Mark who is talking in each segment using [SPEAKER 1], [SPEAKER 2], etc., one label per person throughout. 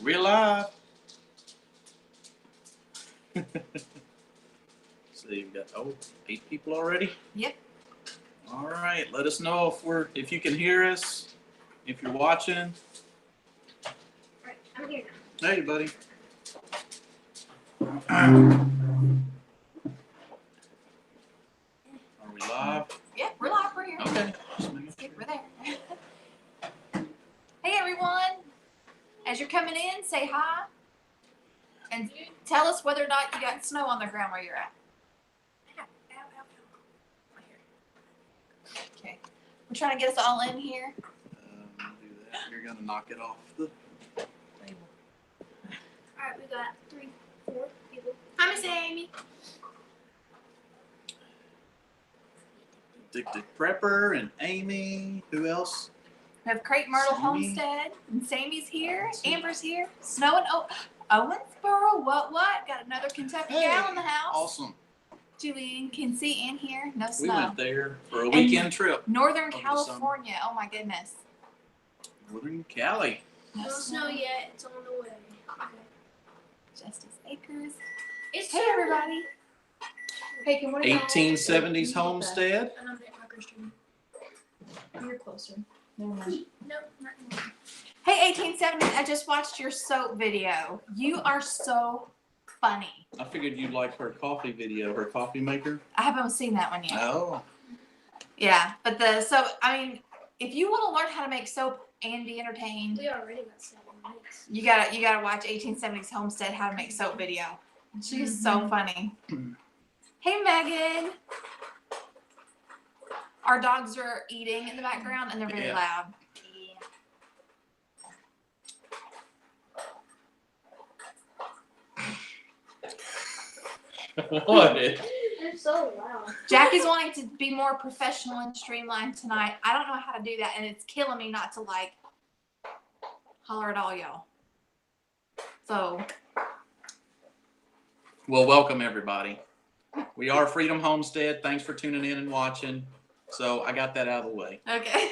[SPEAKER 1] We're live. So you've got 8 people already.
[SPEAKER 2] Yep.
[SPEAKER 1] All right. Let us know if you can hear us, if you're watching.
[SPEAKER 3] All right, I'm here now.
[SPEAKER 1] Hey, buddy. Are we live?
[SPEAKER 2] Yeah, we're live. We're here.
[SPEAKER 1] Okay. Just making
[SPEAKER 2] Yep,
[SPEAKER 1] sure.
[SPEAKER 2] we're there. Hey, everyone. As you're coming in, say hi. And tell us whether or not you got snow on the ground where you're at. Okay. We're trying to get us all in here.
[SPEAKER 1] Do that. You're gonna knock it off the table.
[SPEAKER 3] All right, we got 3, 4 people. Hi, Miss Amy.
[SPEAKER 1] Addicted Prepper and Amy. Who else?
[SPEAKER 2] We have Crate Myrtle
[SPEAKER 1] Sammy.
[SPEAKER 2] Homestead. And Sammy's here. Amber's here. Snow and Owensboro. What? Got another Kentucky gal in the house.
[SPEAKER 1] Awesome.
[SPEAKER 2] Julian can see in here. No
[SPEAKER 1] We
[SPEAKER 2] snow.
[SPEAKER 1] went there for a weekend trip.
[SPEAKER 2] Northern
[SPEAKER 1] Over the
[SPEAKER 2] California. Oh my goodness.
[SPEAKER 1] Northern Cali.
[SPEAKER 3] No snow yet. It's on the way.
[SPEAKER 2] Justice Acres.
[SPEAKER 3] It's
[SPEAKER 2] Hey everybody. Hey, can we
[SPEAKER 1] 1870s homestead.
[SPEAKER 3] And I'm at Parker Street.
[SPEAKER 2] You're closer. Never mind.
[SPEAKER 3] No, not anymore.
[SPEAKER 2] Hey, 1870s, I just watched your soap video. You are so funny.
[SPEAKER 1] I figured you'd like her coffee video, her coffee maker.
[SPEAKER 2] I haven't seen that one yet.
[SPEAKER 1] Oh.
[SPEAKER 2] Yeah, but I mean, if you want to learn how to make soap and be entertained,
[SPEAKER 3] We already got 7 minutes.
[SPEAKER 2] you gotta watch 1870s Homestead How to Make Soap video. She's so funny. Hey, Megan. Our dogs are eating in the background and they're very
[SPEAKER 1] Yeah.
[SPEAKER 2] loud.
[SPEAKER 1] What?
[SPEAKER 3] They're so loud.
[SPEAKER 2] Jackie's wanting to be more professional and streamlined tonight. I don't know how to do that, and it's killing me not to like holler at all y'all. So
[SPEAKER 1] Well, welcome everybody. We are Freedom Homestead. Thanks for tuning in and watching. So I got that out of the way.
[SPEAKER 2] okay.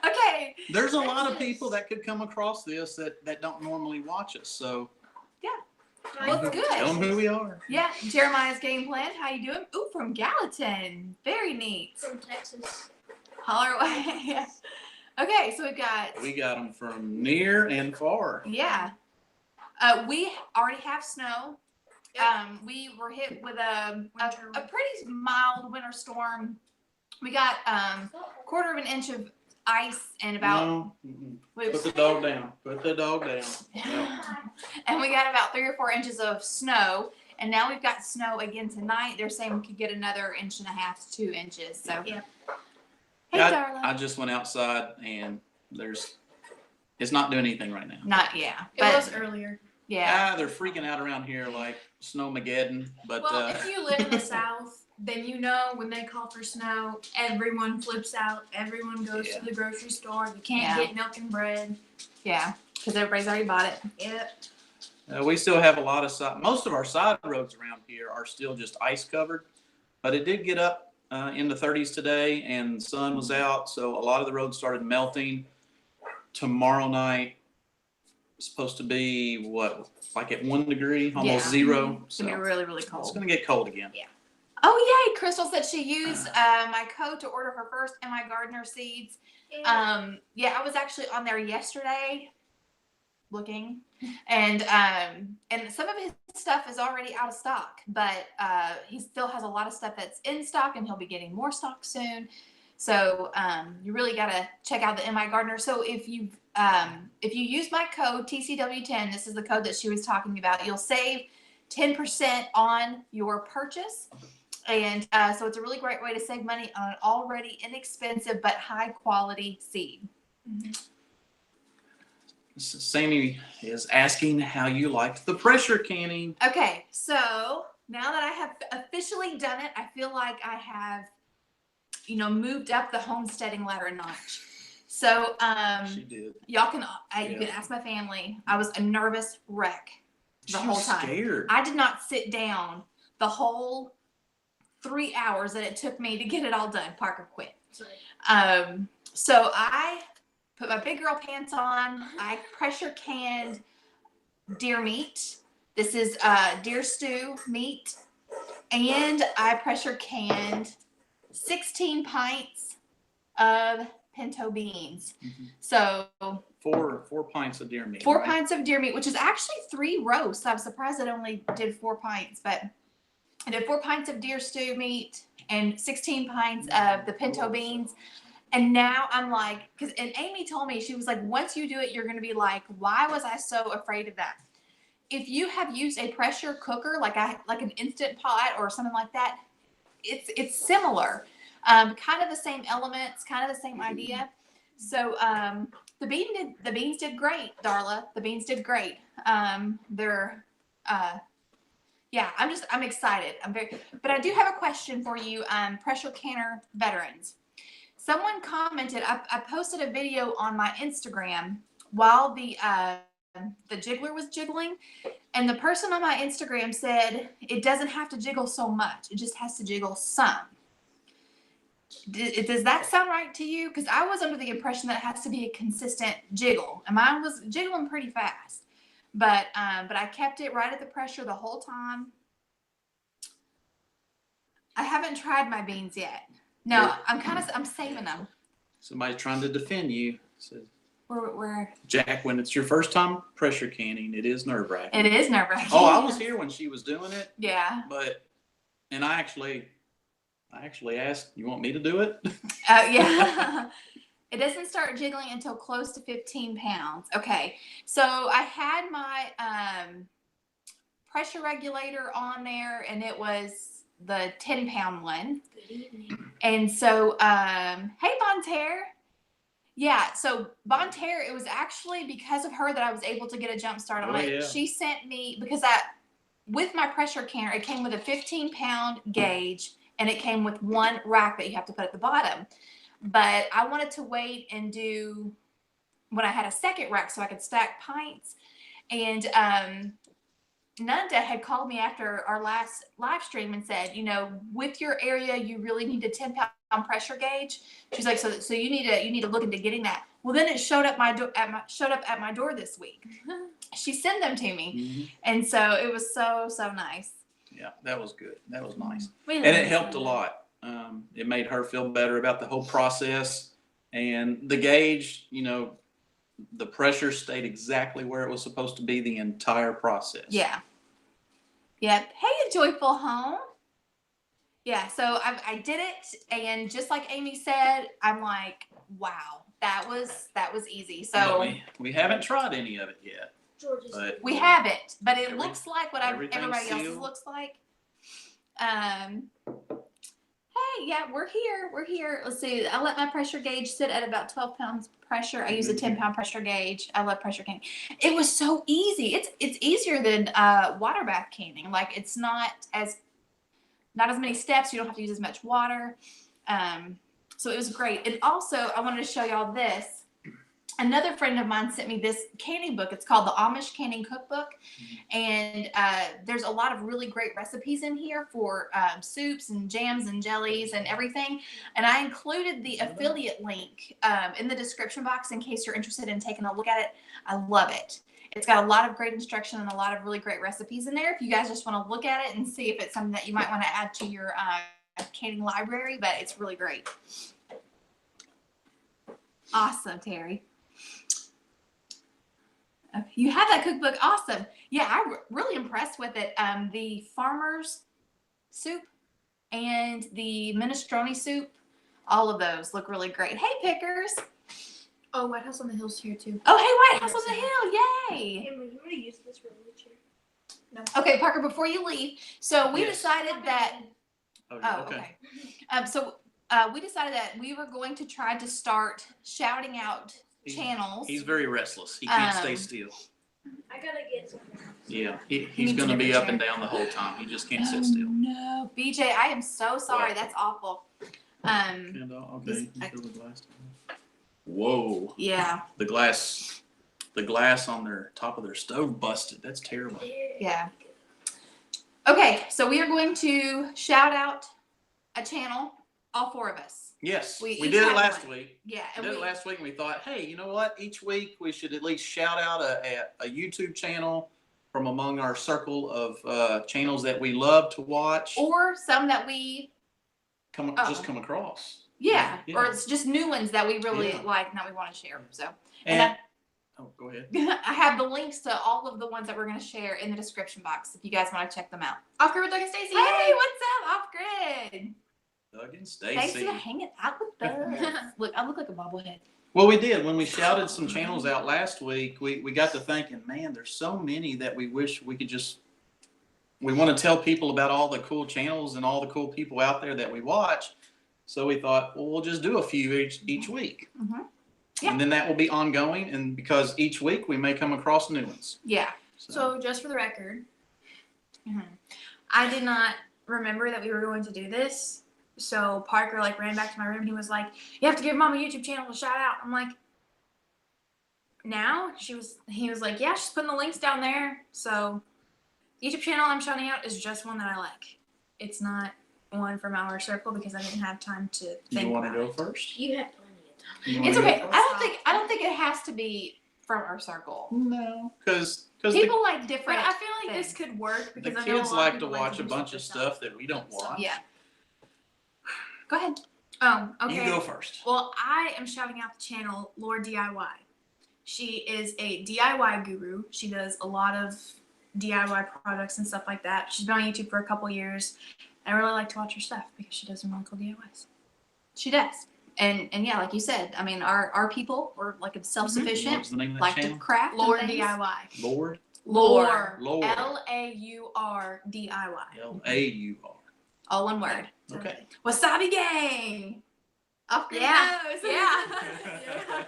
[SPEAKER 2] Okay.
[SPEAKER 1] There's a lot of people that could come across this that don't normally watch us. So
[SPEAKER 2] Well, it's
[SPEAKER 1] tell them
[SPEAKER 2] good.
[SPEAKER 1] who we are.
[SPEAKER 2] Yeah, Jeremiah's Game Plan. How you doing? Ooh, from Gallatin. Very neat.
[SPEAKER 3] From Texas.
[SPEAKER 2] Holler away. Yeah. Okay, so
[SPEAKER 1] We got them from near and far.
[SPEAKER 2] yeah. We already have snow. We were hit with a pretty mild winter storm. We got quarter of an inch of ice and about
[SPEAKER 1] No. Put the dog down. Put the dog down. No.
[SPEAKER 2] and we got about 3 or 4 inches of snow. And now we've got snow again tonight. They're saying we could get another 1.5 to 2 inches. So
[SPEAKER 3] Yeah.
[SPEAKER 2] Hey,
[SPEAKER 1] I
[SPEAKER 2] darling.
[SPEAKER 1] just went outside and it's not doing anything right now.
[SPEAKER 2] Not yeah.
[SPEAKER 3] It
[SPEAKER 2] But
[SPEAKER 3] was earlier.
[SPEAKER 2] yeah.
[SPEAKER 1] They're freaking out around here like Snowmageddon. But
[SPEAKER 3] Well, if you live in the South, then you know when they call for snow, everyone flips out. Everyone goes
[SPEAKER 1] Yeah.
[SPEAKER 3] to the grocery store. You can't
[SPEAKER 2] Yeah.
[SPEAKER 3] get milk and bread.
[SPEAKER 2] Yeah. Because everybody's already bought it.
[SPEAKER 3] Yep.
[SPEAKER 1] we still have a lot of most of our side roads around here are still just ice covered. But it did get up in the 30s today and the sun was out. So a lot of the roads started melting. Tomorrow night it's supposed to be like at 1 degree, almost
[SPEAKER 2] Yeah.
[SPEAKER 1] 0.
[SPEAKER 2] It's
[SPEAKER 1] So
[SPEAKER 2] gonna be really, really
[SPEAKER 1] it's
[SPEAKER 2] cold.
[SPEAKER 1] going to get cold again.
[SPEAKER 2] Oh yay! Crystal said she used my code to order her first and my gardener seeds. Yeah, I was actually on there yesterday looking, and some of his stuff is already out of stock, but he still has a lot of stuff that's in stock, and he'll be getting more stock soon. So you really gotta check out the MI Gardener. So if you use my code TCW10, this is the code that she was talking about, you'll save 10% on your purchase. And so it's a really great way to save money on an already inexpensive but high quality seed.
[SPEAKER 1] Sammy is asking how you liked the pressure canning.
[SPEAKER 2] Okay, so now that I have officially done it, I feel like I have, moved up the homesteading ladder a notch. So
[SPEAKER 1] She did.
[SPEAKER 2] y'all can you can ask my family. I was a nervous wreck the whole time.
[SPEAKER 1] Scared.
[SPEAKER 2] I did not sit down the whole 3 hours that it took me to get it all done. Parker quit.
[SPEAKER 3] Sorry.
[SPEAKER 2] So I put my big girl pants on. I pressure canned deer meat. This is deer stew meat. And I pressure canned 16 pints of pinto beans. So
[SPEAKER 1] 4 pints of deer meat.
[SPEAKER 2] 4
[SPEAKER 1] right?
[SPEAKER 2] pints of deer meat, which is actually 3 roasts. I'm surprised it only did 4 pints, but I did 4 pints of deer stew meat and 16 pints of the pinto beans. And now I'm like, and Amy told me, she was like, once you do it, you're going to be like, why was I so afraid of that? If you have used a pressure cooker, like an Instant Pot or something like that, it's similar, kind of the same elements, kind of the same idea. So the beans did great, Darla. The beans did great. They're yeah, I'm excited. But I do have a question for you, pressure canner veterans. Someone commented, I posted a video on my Instagram while the jiggler was jiggling, and the person on my Instagram said it doesn't have to jiggle so much, it just has to jiggle some. Does that sound right to you? Because I was under the impression that it has to be a consistent jiggle, and mine was jiggling pretty fast, but I kept it right at the pressure the whole time. I haven't tried my beans yet. No, I'm saving them.
[SPEAKER 1] Somebody's trying to defend you. Says,
[SPEAKER 2] Where?
[SPEAKER 1] Jack, when it's your first time pressure canning, it is nerve-wracking.
[SPEAKER 2] It is nerve-wracking.
[SPEAKER 1] Oh, I was here when she was doing it.
[SPEAKER 2] Yeah.
[SPEAKER 1] And I actually asked, you want me to do it?
[SPEAKER 2] Yeah. It doesn't start jiggling until close to 15 pounds. Okay. So I had my pressure regulator on there, and it was the 10-pound one.
[SPEAKER 3] Good evening.
[SPEAKER 2] And so, hey, Bonterre. Yeah, so Bonterre, it was actually because of her that I was able to get a jump start on it.
[SPEAKER 1] Yeah.
[SPEAKER 2] She sent me, because with my pressure canner, it came with a 15-pound gauge, and it came with 1 rack that you have to put at the bottom. But I wanted to wait and do when I had a second rack so I could stack pints. And Nanda had called me after our last live stream and said, with your area, you really need a 10-pound pressure gauge. She's like, so you need to look into getting that. Well, then it showed up at my door this week. She sent them to me, and so it was so nice.
[SPEAKER 1] Yeah, that was good. That was nice,
[SPEAKER 2] And
[SPEAKER 1] it helped a lot. It made her feel better about the whole process, and the gauge. The pressure stayed exactly where it was supposed to be the entire process.
[SPEAKER 2] Yeah. Yep. Hey, Joyful Home. Yeah, so I did it, and just like Amy said, I'm like, wow, that was easy. So
[SPEAKER 1] we haven't tried any of it yet. But
[SPEAKER 2] we haven't, but it looks like what
[SPEAKER 1] everything's
[SPEAKER 2] everybody else's
[SPEAKER 1] sealed.
[SPEAKER 2] looks like. Hey, yeah, we're here. Let's see. I let my pressure gauge sit at about 12 pounds pressure. I use a 10-pound pressure gauge. I love pressure canning. It was so easy. It's easier than water bath canning. Like, it's not as many steps. You don't have to use as much water. So it was great. And also, I wanted to show y'all this. Another friend of mine sent me this canning book. It's called the Amish Canning Cookbook. And there's a lot of really great recipes in here for soups and jams and jellies and everything. And I included the affiliate link in the description box in case you're interested in taking a look at it. I love it. It's got a lot of great instruction and a lot of really great recipes in there. If you guys just want to look at it and see if it's something that you might want to add to your canning library, but it's really great. Awesome, Terry. You have that cookbook. Awesome. Yeah, I'm really impressed with it. The farmer's soup and the minestrone soup, all of those look really great. Hey, pickers.
[SPEAKER 3] Oh, White House on the Hill's here too.
[SPEAKER 2] Oh, hey, White House on the Hill. Yay.
[SPEAKER 3] Hey, you want to use this for a wheelchair? No.
[SPEAKER 2] Okay, Parker, before you leave, so we decided that.
[SPEAKER 1] Oh, okay.
[SPEAKER 2] So we decided that we were going to try to start shouting out channels.
[SPEAKER 1] He's very restless. He can't stay still.
[SPEAKER 3] I gotta get something.
[SPEAKER 1] Yeah, he's
[SPEAKER 2] needs
[SPEAKER 1] going
[SPEAKER 2] a
[SPEAKER 1] to be
[SPEAKER 2] different
[SPEAKER 1] up and
[SPEAKER 2] chair.
[SPEAKER 1] down the whole time. He just can't sit still.
[SPEAKER 2] No, BJ, I am so sorry.
[SPEAKER 1] What?
[SPEAKER 2] That's awful.
[SPEAKER 1] And, okay. Whoa.
[SPEAKER 2] Yeah.
[SPEAKER 1] The glass on their top of their stove busted. That's terrible.
[SPEAKER 2] Yeah. Okay, so we are going to shout out a channel, all 4 of us.
[SPEAKER 1] Yes,
[SPEAKER 2] We
[SPEAKER 1] we
[SPEAKER 2] each
[SPEAKER 1] did it
[SPEAKER 2] had
[SPEAKER 1] last
[SPEAKER 2] one.
[SPEAKER 1] week.
[SPEAKER 2] Yeah,
[SPEAKER 1] We
[SPEAKER 2] and
[SPEAKER 1] did it last week, and we thought, hey, you know what? Each week we should at least shout out a YouTube channel from among our circle of channels that we love to watch.
[SPEAKER 2] or some that we
[SPEAKER 1] Just come across.
[SPEAKER 2] yeah,
[SPEAKER 1] Yeah.
[SPEAKER 2] or it's just new ones that we really
[SPEAKER 1] Yeah.
[SPEAKER 2] like and that we want to share. So
[SPEAKER 1] And oh, go ahead.
[SPEAKER 2] I have the links to all of the ones that we're going to share in the description box if you guys want to check them out.
[SPEAKER 3] Off Grid with Doug and Stacy.
[SPEAKER 2] Hey, what's up, Off Grid?
[SPEAKER 1] Doug and
[SPEAKER 2] Thanks
[SPEAKER 1] Stacy.
[SPEAKER 2] for hanging out with us. Look, I look like a bobblehead.
[SPEAKER 1] Well, we did. When we shouted some channels out last week, we got to thinking, man, there's so many that we wish we could just. We want to tell people about all the cool channels and all the cool people out there that we watch. So we thought, well, we'll just do a few each week.
[SPEAKER 2] Mm-hmm. Yeah.
[SPEAKER 1] And then that will be ongoing. And because each week we may come across new ones.
[SPEAKER 2] Yeah.
[SPEAKER 3] So just for the record,
[SPEAKER 2] Mm-hmm.
[SPEAKER 3] I did not remember that we were going to do this. So Parker ran back to my room and he was like, "You have to give Mom a YouTube channel to shout out." I'm like, "Now?" He was like, "Yeah, she's putting the links down there." So YouTube channel I'm shouting out is just one that I like. It's not one from our circle because I didn't have time to think
[SPEAKER 1] You want to
[SPEAKER 3] about
[SPEAKER 1] go first?
[SPEAKER 4] You had plenty of time.
[SPEAKER 1] You wanna
[SPEAKER 2] It's
[SPEAKER 1] go
[SPEAKER 2] okay.
[SPEAKER 1] first?
[SPEAKER 2] I don't think it has to be from our circle.
[SPEAKER 1] No, because
[SPEAKER 2] People like
[SPEAKER 3] But
[SPEAKER 2] different.
[SPEAKER 3] I feel like
[SPEAKER 2] things.
[SPEAKER 3] this could work
[SPEAKER 1] the
[SPEAKER 3] because I know
[SPEAKER 1] kids
[SPEAKER 3] a lot
[SPEAKER 1] like
[SPEAKER 3] of
[SPEAKER 1] to
[SPEAKER 3] people
[SPEAKER 1] watch a
[SPEAKER 3] do
[SPEAKER 1] bunch of
[SPEAKER 3] themselves.
[SPEAKER 1] stuff that we don't watch.
[SPEAKER 2] Yeah. Go ahead.
[SPEAKER 3] Oh, okay.
[SPEAKER 1] You go first.
[SPEAKER 3] Well, I am shouting out the channel Lord DIY. She is a DIY guru. She does a lot of DIY products and stuff like that. She's been on YouTube for a couple years. I really like to watch her stuff because she does some really cool DIYs.
[SPEAKER 2] She does. And yeah, like you said, I mean, our people were like self-sufficient,
[SPEAKER 1] What's the name of that
[SPEAKER 2] like to
[SPEAKER 1] channel?
[SPEAKER 2] craft. and
[SPEAKER 3] Lord
[SPEAKER 2] things.
[SPEAKER 3] DIY.
[SPEAKER 1] Lord?
[SPEAKER 2] Lore.
[SPEAKER 1] Lord.
[SPEAKER 3] LAUR DIY.
[SPEAKER 1] L-A-U-R.
[SPEAKER 2] All one word.
[SPEAKER 1] Okay.
[SPEAKER 3] Wasabi Gang.
[SPEAKER 2] Off Grid
[SPEAKER 3] Yeah.
[SPEAKER 2] knows.
[SPEAKER 3] Yeah.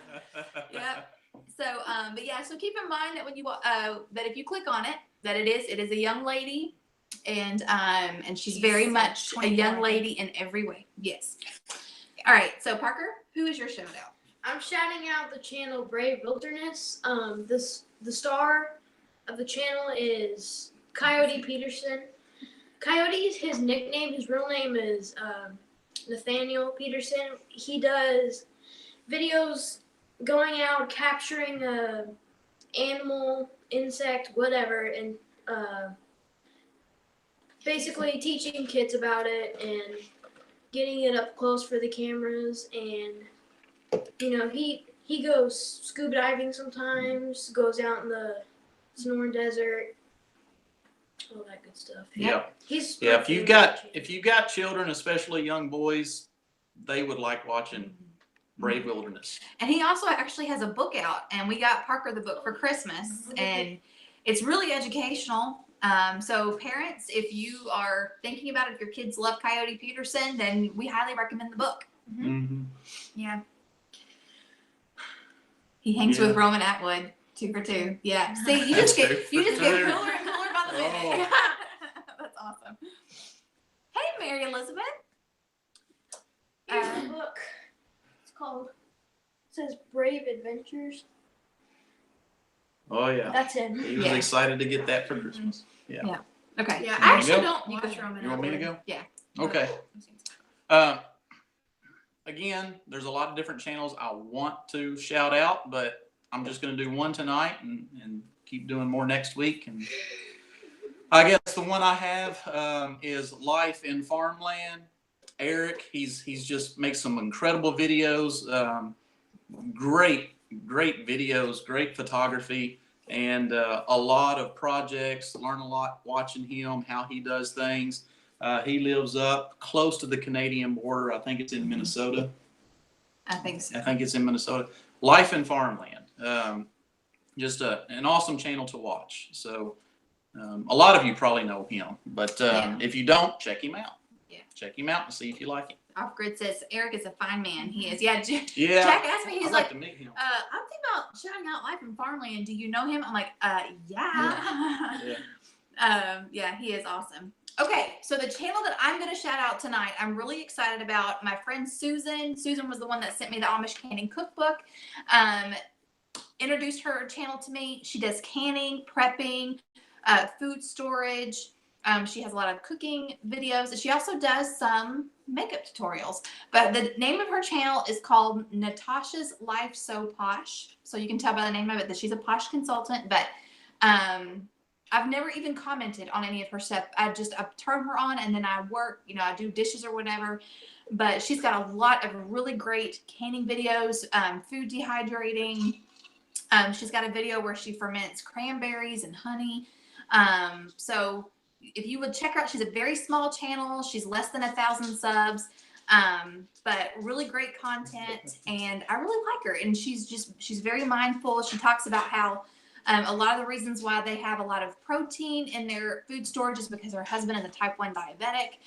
[SPEAKER 2] Yep. So, but yeah, so keep in mind that when you that if you click on it, that it is a young lady, and she's very much a
[SPEAKER 3] 24,
[SPEAKER 2] young
[SPEAKER 3] I think.
[SPEAKER 2] lady in every way. Yes. All right. So Parker, who is your shout out?
[SPEAKER 4] I'm shouting out the channel Brave Wilderness. The star of the channel is Coyote Peterson. Coyote is his nickname. His real name is Nathaniel Peterson. He does videos going out capturing a animal, insect, whatever, and basically teaching kids about it and getting it up close for the cameras. And he goes scuba diving sometimes, goes out in the Sonoran Desert, all that good stuff.
[SPEAKER 1] Yeah.
[SPEAKER 4] He's
[SPEAKER 1] Yeah,
[SPEAKER 4] my
[SPEAKER 1] if you've
[SPEAKER 4] favorite.
[SPEAKER 1] got children, especially young boys, they would like watching Brave Wilderness.
[SPEAKER 2] And he also actually has a book out, and we got Parker the book for Christmas, and it's really educational. So parents, if you are thinking about it, if your kids love Coyote Peterson, then we highly recommend the book.
[SPEAKER 1] Mm-hmm.
[SPEAKER 2] Yeah. He hangs
[SPEAKER 1] Yeah.
[SPEAKER 2] with Roman Atwood, 2 for 2. Yeah. See, you just get cooler and cooler by the minute. That's awesome. Hey, Mary Elizabeth.
[SPEAKER 4] Here's the book. It's called. It says Brave Adventures.
[SPEAKER 1] Oh yeah.
[SPEAKER 4] That's him.
[SPEAKER 1] He was
[SPEAKER 2] Yeah.
[SPEAKER 1] excited to get that for Christmas.
[SPEAKER 2] Okay.
[SPEAKER 3] Yeah,
[SPEAKER 1] You
[SPEAKER 3] I
[SPEAKER 1] wanna
[SPEAKER 3] actually
[SPEAKER 1] go?
[SPEAKER 3] don't
[SPEAKER 2] You
[SPEAKER 3] watch
[SPEAKER 2] go.
[SPEAKER 3] Roman
[SPEAKER 1] You want me to
[SPEAKER 3] Atwood.
[SPEAKER 1] go?
[SPEAKER 2] Yeah.
[SPEAKER 1] Okay. Again, there's a lot of different channels I want to shout out, but I'm just going to do one tonight and keep doing more next week. And I guess the one I have is Life in Farmland. Eric, he's just makes some incredible videos, great videos, great photography, and a lot of projects. Learn a lot watching him, how he does things. He lives up close to the Canadian border. I think it's in Minnesota.
[SPEAKER 2] I think so.
[SPEAKER 1] I think it's in Minnesota. Life in Farmland. Just an awesome channel to watch. So a lot of you probably know him, but
[SPEAKER 2] Yeah.
[SPEAKER 1] if you don't, check him out.
[SPEAKER 2] Yeah.
[SPEAKER 1] Check him out and see if you like him.
[SPEAKER 2] Off Grid says Eric is a fine man. He is. Yeah.
[SPEAKER 1] Yeah.
[SPEAKER 2] Jack asked me. He's
[SPEAKER 1] I'd
[SPEAKER 2] like,
[SPEAKER 1] like to meet him.
[SPEAKER 2] I'm thinking about shouting out Life in Farmland. Do you know him? I'm like, yeah. Yeah, he is awesome. Okay, so the channel that I'm going to shout out tonight, I'm really excited about. My friend Susan. Susan was the one that sent me the Amish Canning Cookbook. Introduced her channel to me. She does canning, prepping, food storage. She has a lot of cooking videos. She also does some makeup tutorials. But the name of her channel is called Natasha's Life So Posh. So you can tell by the name of it that she's a posh consultant. But I've never even commented on any of her stuff. I turn her on and then I work, I do dishes or whatever. But she's got a lot of really great canning videos, food dehydrating. She's got a video where she ferments cranberries and honey. So if you would check her out, she's a very small channel. She's less than 1,000 subs, but really great content. And I really like her. And she's very mindful. She talks about how a lot of the reasons why they have a lot of protein in their food storage is because her husband is a type 1 diabetic.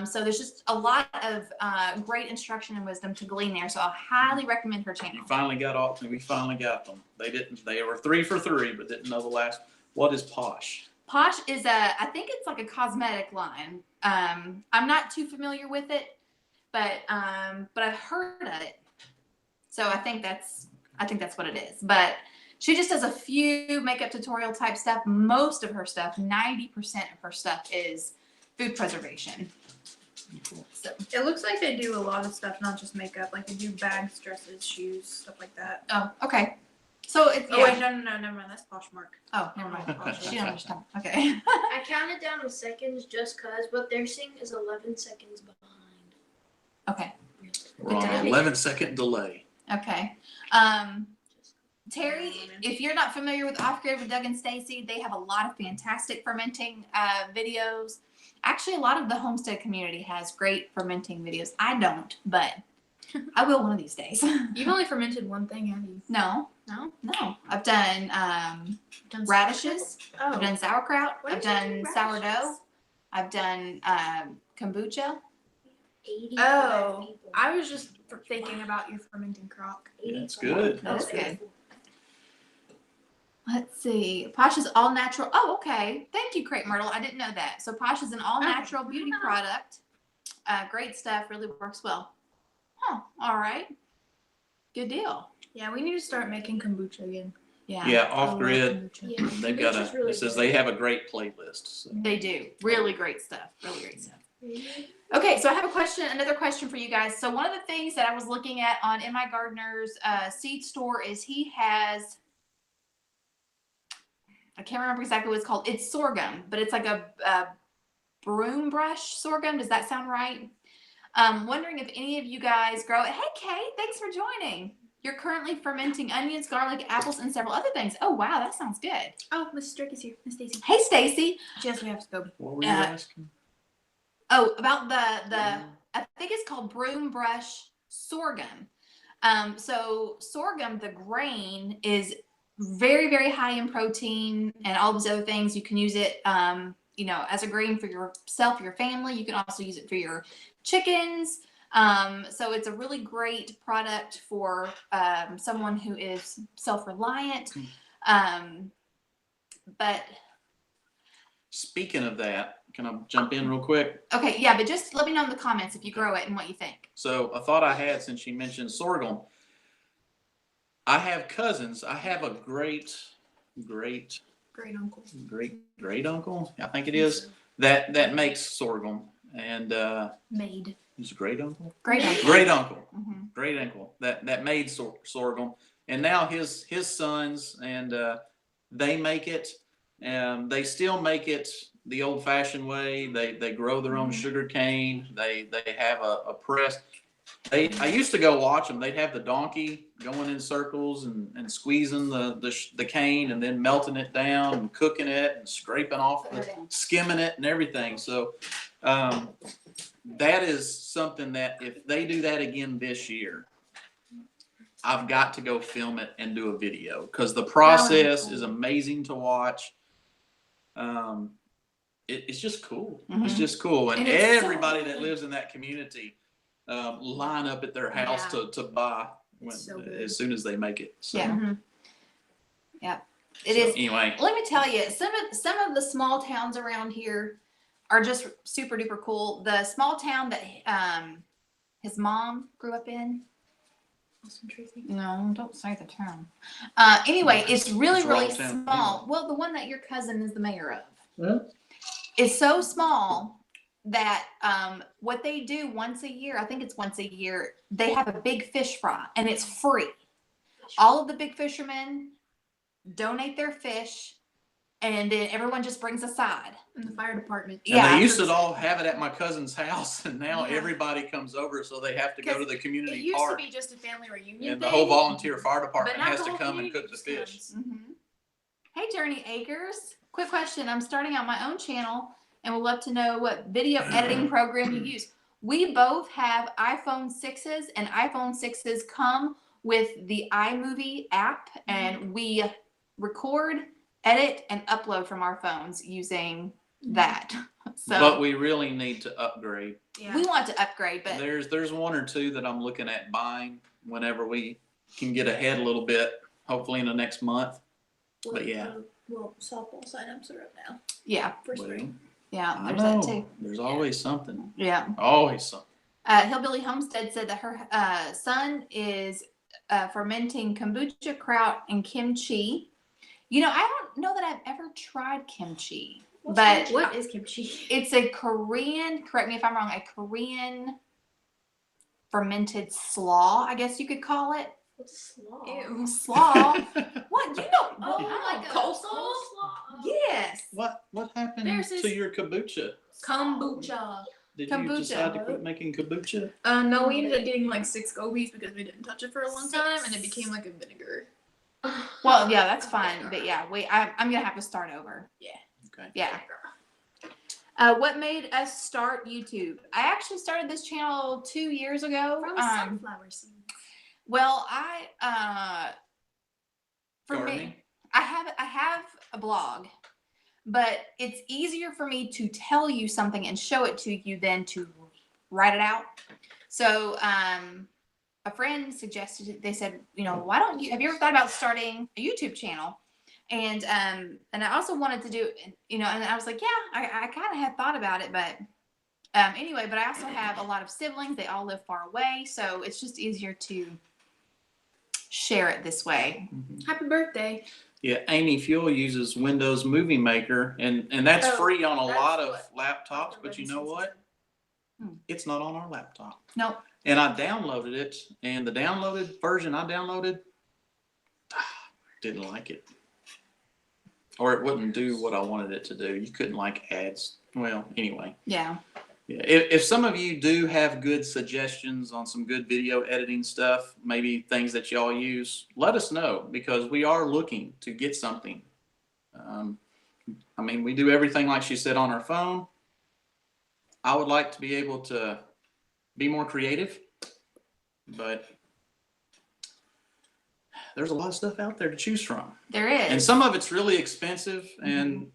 [SPEAKER 2] So there's just a lot of great instruction and wisdom to glean there. So I highly recommend her channel.
[SPEAKER 1] We finally got them. They were 3 for 3, but didn't know the last. What is Posh?
[SPEAKER 2] Posh is I think it's like a cosmetic line. I'm not too familiar with it, but I've heard of it. So I think that's what it is. But she just does a few makeup tutorial type stuff. Most of her stuff, 90% of her stuff is food preservation. So
[SPEAKER 3] It looks like they do a lot of stuff, not just makeup. Like they do bags, dresses, shoes, stuff like that.
[SPEAKER 2] oh, okay. So it's
[SPEAKER 3] Oh wait, no, never mind. That's Poshmark.
[SPEAKER 2] Oh, never mind. She don't understand. Okay.
[SPEAKER 4] I counted down the seconds just cause what they're seeing is 11 seconds behind.
[SPEAKER 2] Okay.
[SPEAKER 1] We're on an 11-second delay.
[SPEAKER 2] Okay. Terry, if you're not familiar with Off Grid with Doug and Stacy, they have a lot of fantastic fermenting videos. Actually, a lot of the homestead community has great fermenting videos. I don't, but I will one of these days.
[SPEAKER 3] You've only fermented one thing, have you?
[SPEAKER 2] No. I've done radishes.
[SPEAKER 3] Oh.
[SPEAKER 2] I've done sauerkraut.
[SPEAKER 3] What
[SPEAKER 2] I've
[SPEAKER 3] did you
[SPEAKER 2] done
[SPEAKER 3] do,
[SPEAKER 2] sourdough.
[SPEAKER 3] radishes?
[SPEAKER 2] I've done kombucha.
[SPEAKER 4] 85
[SPEAKER 3] Oh,
[SPEAKER 4] people.
[SPEAKER 3] I was just thinking about your fermenting crock.
[SPEAKER 1] That's good.
[SPEAKER 2] That's good. Let's see. Posh is all natural. Oh, okay. Thank you, Crepe Myrtle. I didn't know that. So Posh is an all natural beauty product. Great stuff. Really works well. Huh. All right. Good deal.
[SPEAKER 3] Yeah, we need to start making kombucha again.
[SPEAKER 2] Yeah.
[SPEAKER 1] Yeah,
[SPEAKER 3] I love
[SPEAKER 1] Off Grid.
[SPEAKER 3] kombucha.
[SPEAKER 4] Yeah.
[SPEAKER 1] They've got
[SPEAKER 4] Kombucha's really
[SPEAKER 1] it says
[SPEAKER 4] good.
[SPEAKER 1] they have a great playlist. So.
[SPEAKER 2] They do. Really great stuff. Really great stuff.
[SPEAKER 4] Mhm.
[SPEAKER 2] Okay, so I have another question for you guys. So one of the things that I was looking at on In My Gardener's seed store is he has, I can't remember exactly what it's called. It's sorghum, but it's like a broom brush sorghum. Does that sound right? Wondering if any of you guys grow it. Hey, Kate, thanks for joining. You're currently fermenting onions, garlic, apples, and several other things. Oh, wow, that sounds good.
[SPEAKER 3] Oh, Mrs. Drake is here. Miss Stacy.
[SPEAKER 2] Hey, Stacy.
[SPEAKER 3] Yes, we have SCOBY.
[SPEAKER 1] What were you asking?
[SPEAKER 2] Oh, about the I think it's called broom brush sorghum. So sorghum, the grain, is very, very high in protein and all these other things. You can use it, as a grain for yourself, your family. You can also use it for your chickens. So it's a really great product for someone who is self-reliant. But
[SPEAKER 1] Speaking of that, can I jump in real quick?
[SPEAKER 2] okay, yeah, but just let me know in the comments if you grow it and what you think.
[SPEAKER 1] So a thought I had since you mentioned sorghum. I have cousins. I have a great
[SPEAKER 3] Great uncle.
[SPEAKER 1] uncle, I think it is, that makes sorghum. And
[SPEAKER 3] Made.
[SPEAKER 1] he's a great uncle?
[SPEAKER 2] Great.
[SPEAKER 1] Great uncle.
[SPEAKER 2] Mhm.
[SPEAKER 1] Great uncle that made sorghum. And now his sons and they make it. They still make it the old fashioned way. They grow their own sugar cane. They have a press. I used to go watch them. They'd have the donkey going in circles and squeezing the cane and then melting it down and cooking it and scraping off skimming it and everything. So that is something that if they do that again this year, I've got to go film it and do a video because the process is amazing to watch. It's just cool. It's just cool. And
[SPEAKER 2] it's
[SPEAKER 1] everybody that lives in that community line up at their house to buy as soon as they make it. So,
[SPEAKER 2] Yeah.
[SPEAKER 3] Mm-hmm.
[SPEAKER 2] It is.
[SPEAKER 1] Anyway,
[SPEAKER 2] Let me tell you, some of the small towns around here are just super duper cool. The small town that his mom grew up in. No, don't say the town. Anyway, it's really
[SPEAKER 1] It's a wrong
[SPEAKER 2] really
[SPEAKER 1] town.
[SPEAKER 2] small. Well, the one that your cousin is the mayor of. is so small that what they do once a year, I think it's once a year, they have a big fish fry and it's free. All of the big fishermen donate their fish and then everyone just brings a side.
[SPEAKER 3] In the fire department.
[SPEAKER 1] And they used to all have it at my cousin's house, and now everybody comes over, so they have to go to the community
[SPEAKER 3] It used
[SPEAKER 1] park.
[SPEAKER 3] to be just a family reunion.
[SPEAKER 1] And the
[SPEAKER 3] thing,
[SPEAKER 1] whole volunteer fire department
[SPEAKER 3] but now
[SPEAKER 1] has
[SPEAKER 3] the
[SPEAKER 1] to
[SPEAKER 3] whole
[SPEAKER 1] come and
[SPEAKER 3] community
[SPEAKER 1] cook the
[SPEAKER 3] just
[SPEAKER 1] fish.
[SPEAKER 3] comes.
[SPEAKER 2] Hey, Journey Acres. Quick question. I'm starting out my own channel and would love to know what video editing program you use. We both have iPhone 6s, and iPhone 6s come with the iMovie app, and we record, edit, and upload from our phones using that. So
[SPEAKER 1] But we really need to upgrade.
[SPEAKER 3] Yeah.
[SPEAKER 2] we want to upgrade, but
[SPEAKER 1] There's one or two that I'm looking at buying whenever we can get ahead a little bit, hopefully in the next month. But yeah.
[SPEAKER 3] Well, softball signups are up now
[SPEAKER 2] yeah,
[SPEAKER 3] for
[SPEAKER 1] Well,
[SPEAKER 3] spring.
[SPEAKER 2] yeah,
[SPEAKER 1] I
[SPEAKER 2] there's that
[SPEAKER 1] know.
[SPEAKER 2] too.
[SPEAKER 1] There's always something.
[SPEAKER 2] Yeah.
[SPEAKER 1] Always something.
[SPEAKER 2] Hillbilly Homestead said that her son is fermenting kombucha, kraut, and kimchi. You know, I don't know that I've ever tried kimchi, but
[SPEAKER 3] What is kimchi?
[SPEAKER 2] it's a Korean, correct me if I'm wrong, a Korean fermented slaw, I guess you could call it.
[SPEAKER 4] What's slaw?
[SPEAKER 3] Ew.
[SPEAKER 2] Slaw. What? You know?
[SPEAKER 4] Oh, like a
[SPEAKER 3] coleslaw?
[SPEAKER 2] Yes.
[SPEAKER 1] What happened
[SPEAKER 3] There's
[SPEAKER 1] to
[SPEAKER 3] this-
[SPEAKER 1] your kombucha?
[SPEAKER 3] Kombucha.
[SPEAKER 1] Did
[SPEAKER 2] Kombucha.
[SPEAKER 1] you decide to quit making kombucha?
[SPEAKER 3] No, we ended up getting like 6 scobies because we didn't touch it for a long time, and it became like a vinegar.
[SPEAKER 2] Well, yeah, that's fine, but yeah, I'm gonna have to start over.
[SPEAKER 1] Okay.
[SPEAKER 2] Yeah. What made us start YouTube? I actually started this channel 2 years ago.
[SPEAKER 3] From sunflower seeds.
[SPEAKER 2] Well, for
[SPEAKER 1] Gardening?
[SPEAKER 2] me, I have a blog, but it's easier for me to tell you something and show it to you than to write it out. So, a friend suggested it. They said, you know, why don't you, have you ever thought about starting a YouTube channel? And I also wanted to do, you know, and I was like, yeah, I kind of had thought about it, but anyway, but I also have a lot of siblings. They all live far away, so it's just easier to share it this way.
[SPEAKER 3] Happy birthday.
[SPEAKER 1] Yeah, Amy Fuel uses Windows Movie Maker, and that's
[SPEAKER 3] Oh,
[SPEAKER 1] free on a
[SPEAKER 3] that's
[SPEAKER 1] lot of
[SPEAKER 3] what
[SPEAKER 1] laptops, but you know what? It's not on our laptop.
[SPEAKER 2] Nope.
[SPEAKER 1] And I downloaded it, and the downloaded version I downloaded, didn't like it. Or it wouldn't do what I wanted it to do. You couldn't like ads. Well, anyway.
[SPEAKER 2] Yeah.
[SPEAKER 1] Yeah. If some of you do have good suggestions on some good video editing stuff, maybe things that y'all use, let us know, because we are looking to get something. I mean, we do everything like she said on our phone. I would like to be able to be more creative, but there's a lot of stuff out there to choose from.
[SPEAKER 2] There is.
[SPEAKER 1] And some of it's really expensive, and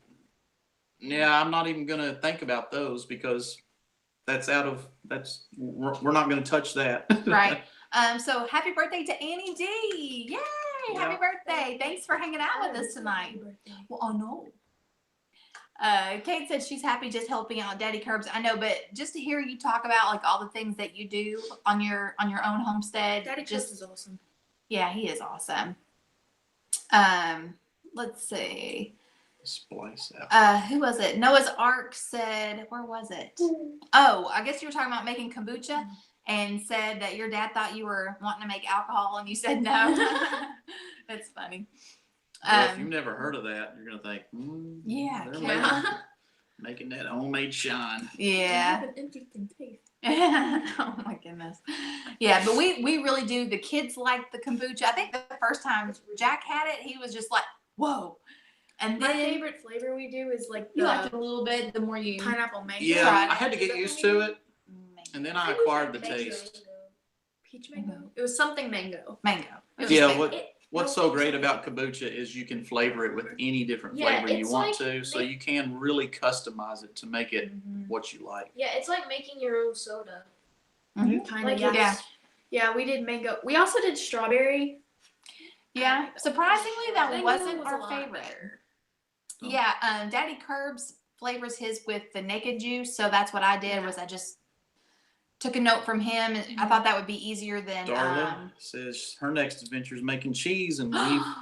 [SPEAKER 1] yeah, I'm not even gonna think about those because we're not gonna touch that.
[SPEAKER 2] Right. So happy birthday to Annie D. Yay!
[SPEAKER 1] Yeah.
[SPEAKER 2] Happy birthday. Thanks for hanging out with us tonight. Well, I know. Kate said she's happy just helping out Daddy Curbs. I know, but just to hear you talk about like all the things that you do on your own homestead.
[SPEAKER 3] Daddy
[SPEAKER 2] just
[SPEAKER 3] Curbs is awesome.
[SPEAKER 2] Yeah, he is awesome. Let's see.
[SPEAKER 1] Splice out.
[SPEAKER 2] Who was it? Noah's Ark said, where was it? Oh, I guess you were talking about making kombucha and said that your dad thought you were wanting to make alcohol and you said no. That's funny.
[SPEAKER 1] Well, if you've never heard of that, you're gonna think,
[SPEAKER 2] Yeah,
[SPEAKER 1] they're
[SPEAKER 2] yeah.
[SPEAKER 1] making that homemade shine.
[SPEAKER 2] Yeah.
[SPEAKER 3] Have an interesting taste.
[SPEAKER 2] Oh my goodness. Yeah, but we really do. The kids like the kombucha. I think the first time Jack had it, he was just like, whoa. And
[SPEAKER 3] My
[SPEAKER 2] then
[SPEAKER 3] favorite flavor we do is like
[SPEAKER 2] you
[SPEAKER 3] the
[SPEAKER 2] liked it a little bit, the more you
[SPEAKER 3] pineapple mango.
[SPEAKER 1] Yeah,
[SPEAKER 2] Tried
[SPEAKER 1] I had to get used to it, and then I acquired the taste.
[SPEAKER 3] Peach mango. It was something mango.
[SPEAKER 2] mango. It was
[SPEAKER 1] Yeah,
[SPEAKER 2] mango.
[SPEAKER 1] what's so great about kombucha is you can flavor it with any different
[SPEAKER 4] Yeah,
[SPEAKER 1] flavor you
[SPEAKER 4] it's
[SPEAKER 1] want
[SPEAKER 4] like
[SPEAKER 1] to, so you can really customize it to make it
[SPEAKER 3] Mm-hmm.
[SPEAKER 1] what you like.
[SPEAKER 4] Yeah, it's like making your own soda.
[SPEAKER 2] Mhm.
[SPEAKER 3] Kind
[SPEAKER 4] Like
[SPEAKER 3] of, yeah.
[SPEAKER 4] it's-
[SPEAKER 3] Yeah, we did mango. We also did strawberry.
[SPEAKER 2] Yeah, surprisingly that
[SPEAKER 3] Mango
[SPEAKER 2] wasn't
[SPEAKER 3] was a
[SPEAKER 2] our
[SPEAKER 3] lot
[SPEAKER 2] favorite.
[SPEAKER 3] better.
[SPEAKER 1] Oh.
[SPEAKER 2] Yeah, Daddy Curbs flavors his with the naked juice, so that's what I did. Was I just took a note from him, and I thought that would be easier than.
[SPEAKER 1] Darla says her next adventure is making cheese, and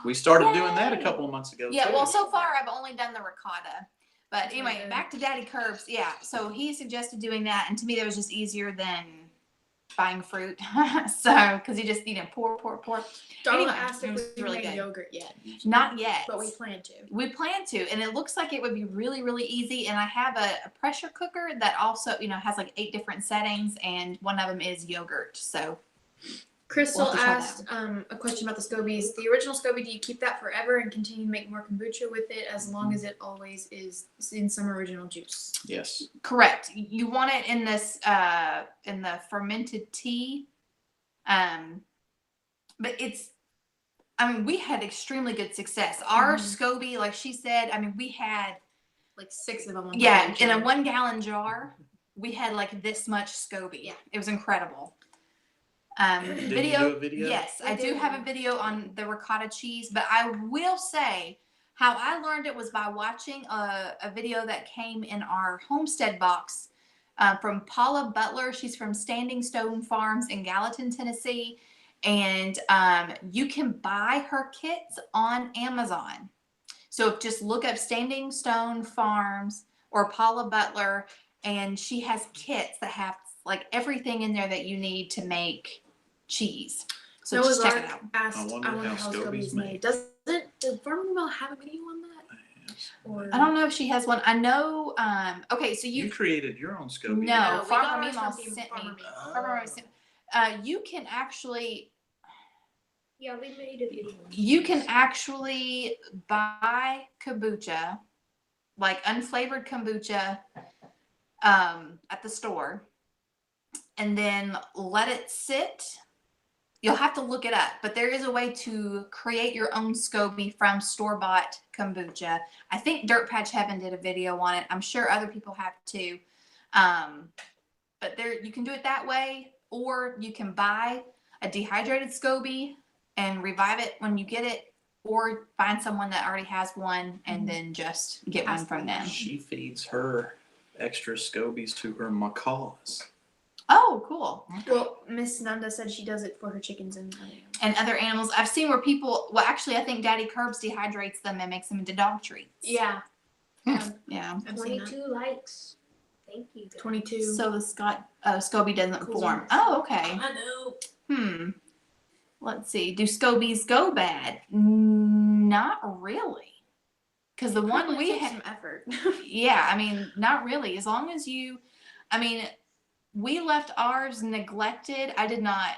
[SPEAKER 1] we started doing that a
[SPEAKER 2] Yay!
[SPEAKER 1] couple of months ago.
[SPEAKER 2] Yeah,
[SPEAKER 1] too.
[SPEAKER 2] well, so far I've only done the ricotta, But
[SPEAKER 3] That's really
[SPEAKER 2] anyway,
[SPEAKER 3] good.
[SPEAKER 2] back to Daddy Curbs. Yeah, so he suggested doing that, and to me that was just easier than buying fruit. So, because you just pour.
[SPEAKER 3] Darla
[SPEAKER 2] Anyway,
[SPEAKER 3] asked
[SPEAKER 2] it
[SPEAKER 3] if
[SPEAKER 2] was
[SPEAKER 3] we
[SPEAKER 2] really
[SPEAKER 3] made
[SPEAKER 2] good.
[SPEAKER 3] yogurt yet,
[SPEAKER 2] Not yet.
[SPEAKER 3] but we plan to.
[SPEAKER 2] We plan to, and it looks like it would be really, really easy. And I have a pressure cooker that also, has like 8 different settings, and one of them is yogurt. So
[SPEAKER 3] Crystal
[SPEAKER 2] We'll have to try
[SPEAKER 3] asked a question about the scobies. The original SCOBY, do you keep that forever and continue to make more kombucha with it as long as it always is in some original juice?
[SPEAKER 1] Yes.
[SPEAKER 2] correct. You want it in this in the fermented tea. But we had extremely good success. Our SCOBY, like she said, we had
[SPEAKER 3] Like 6 of them on
[SPEAKER 2] in a 1 gallon jar, we had like this much SCOBY.
[SPEAKER 3] Yeah.
[SPEAKER 2] It was incredible.
[SPEAKER 1] Did you do a video?
[SPEAKER 2] Yes,
[SPEAKER 3] I
[SPEAKER 2] I do
[SPEAKER 3] did.
[SPEAKER 2] have a video on the ricotta cheese, but I will say how I learned it was by watching a video that came in our homestead box from Paula Butler. She's from Standing Stone Farms in Gallatin, Tennessee. And you can buy her kits on Amazon. So just look up Standing Stone Farms or Paula Butler, and she has kits that have like everything in there that you need to make cheese. So
[SPEAKER 3] Noah's
[SPEAKER 2] just check
[SPEAKER 3] Ark
[SPEAKER 2] it out.
[SPEAKER 3] asked,
[SPEAKER 1] I
[SPEAKER 3] I
[SPEAKER 1] wonder
[SPEAKER 3] wonder
[SPEAKER 1] how
[SPEAKER 3] how
[SPEAKER 1] SCOBY's
[SPEAKER 3] SCOBY's
[SPEAKER 1] made.
[SPEAKER 3] made. Does Farmer Mill have a video on that?
[SPEAKER 1] Yes.
[SPEAKER 3] Or
[SPEAKER 2] I don't know if she has one. I know. Okay, so
[SPEAKER 1] You
[SPEAKER 2] you
[SPEAKER 1] created your own SCOBY.
[SPEAKER 2] no
[SPEAKER 3] we got
[SPEAKER 2] Farmer
[SPEAKER 3] ours
[SPEAKER 2] Meemaw
[SPEAKER 3] from
[SPEAKER 2] sent
[SPEAKER 3] Farmer
[SPEAKER 2] me.
[SPEAKER 3] Meemaw.
[SPEAKER 2] Farmer Meemaw sent. You can actually
[SPEAKER 4] Yeah, we made a video.
[SPEAKER 2] You can actually buy kombucha, like unflavored kombucha, at the store, and then let it sit. You'll have to look it up, but there is a way to create your own SCOBY from store-bought kombucha. I think Dirt Patch Heaven did a video on it. I'm sure other people have too. But you can do it that way, or you can buy a dehydrated SCOBY and revive it when you get it, or find someone that already has one and then just get one from them.
[SPEAKER 1] She feeds her extra SCOBYs to her macaws.
[SPEAKER 2] Oh, cool.
[SPEAKER 3] Well, Miss Nanda said she does it for her chickens and other animals.
[SPEAKER 2] And other animals. I've seen where actually, I think Daddy Curbs dehydrates them and makes them into dog treats.
[SPEAKER 3] Yeah.
[SPEAKER 2] Yeah.
[SPEAKER 3] I've seen that.
[SPEAKER 4] 22 likes. Thank you. guys.
[SPEAKER 3] 22.
[SPEAKER 2] So the SCOBY doesn't
[SPEAKER 3] Cool.
[SPEAKER 2] form. Oh, okay.
[SPEAKER 3] I know.
[SPEAKER 2] Let's see. Do SCOBYs go bad? Not really. Because the one
[SPEAKER 3] Probably
[SPEAKER 2] we
[SPEAKER 3] takes
[SPEAKER 2] had,
[SPEAKER 3] some effort.
[SPEAKER 2] yeah, not really. As long as we left ours neglected. I did not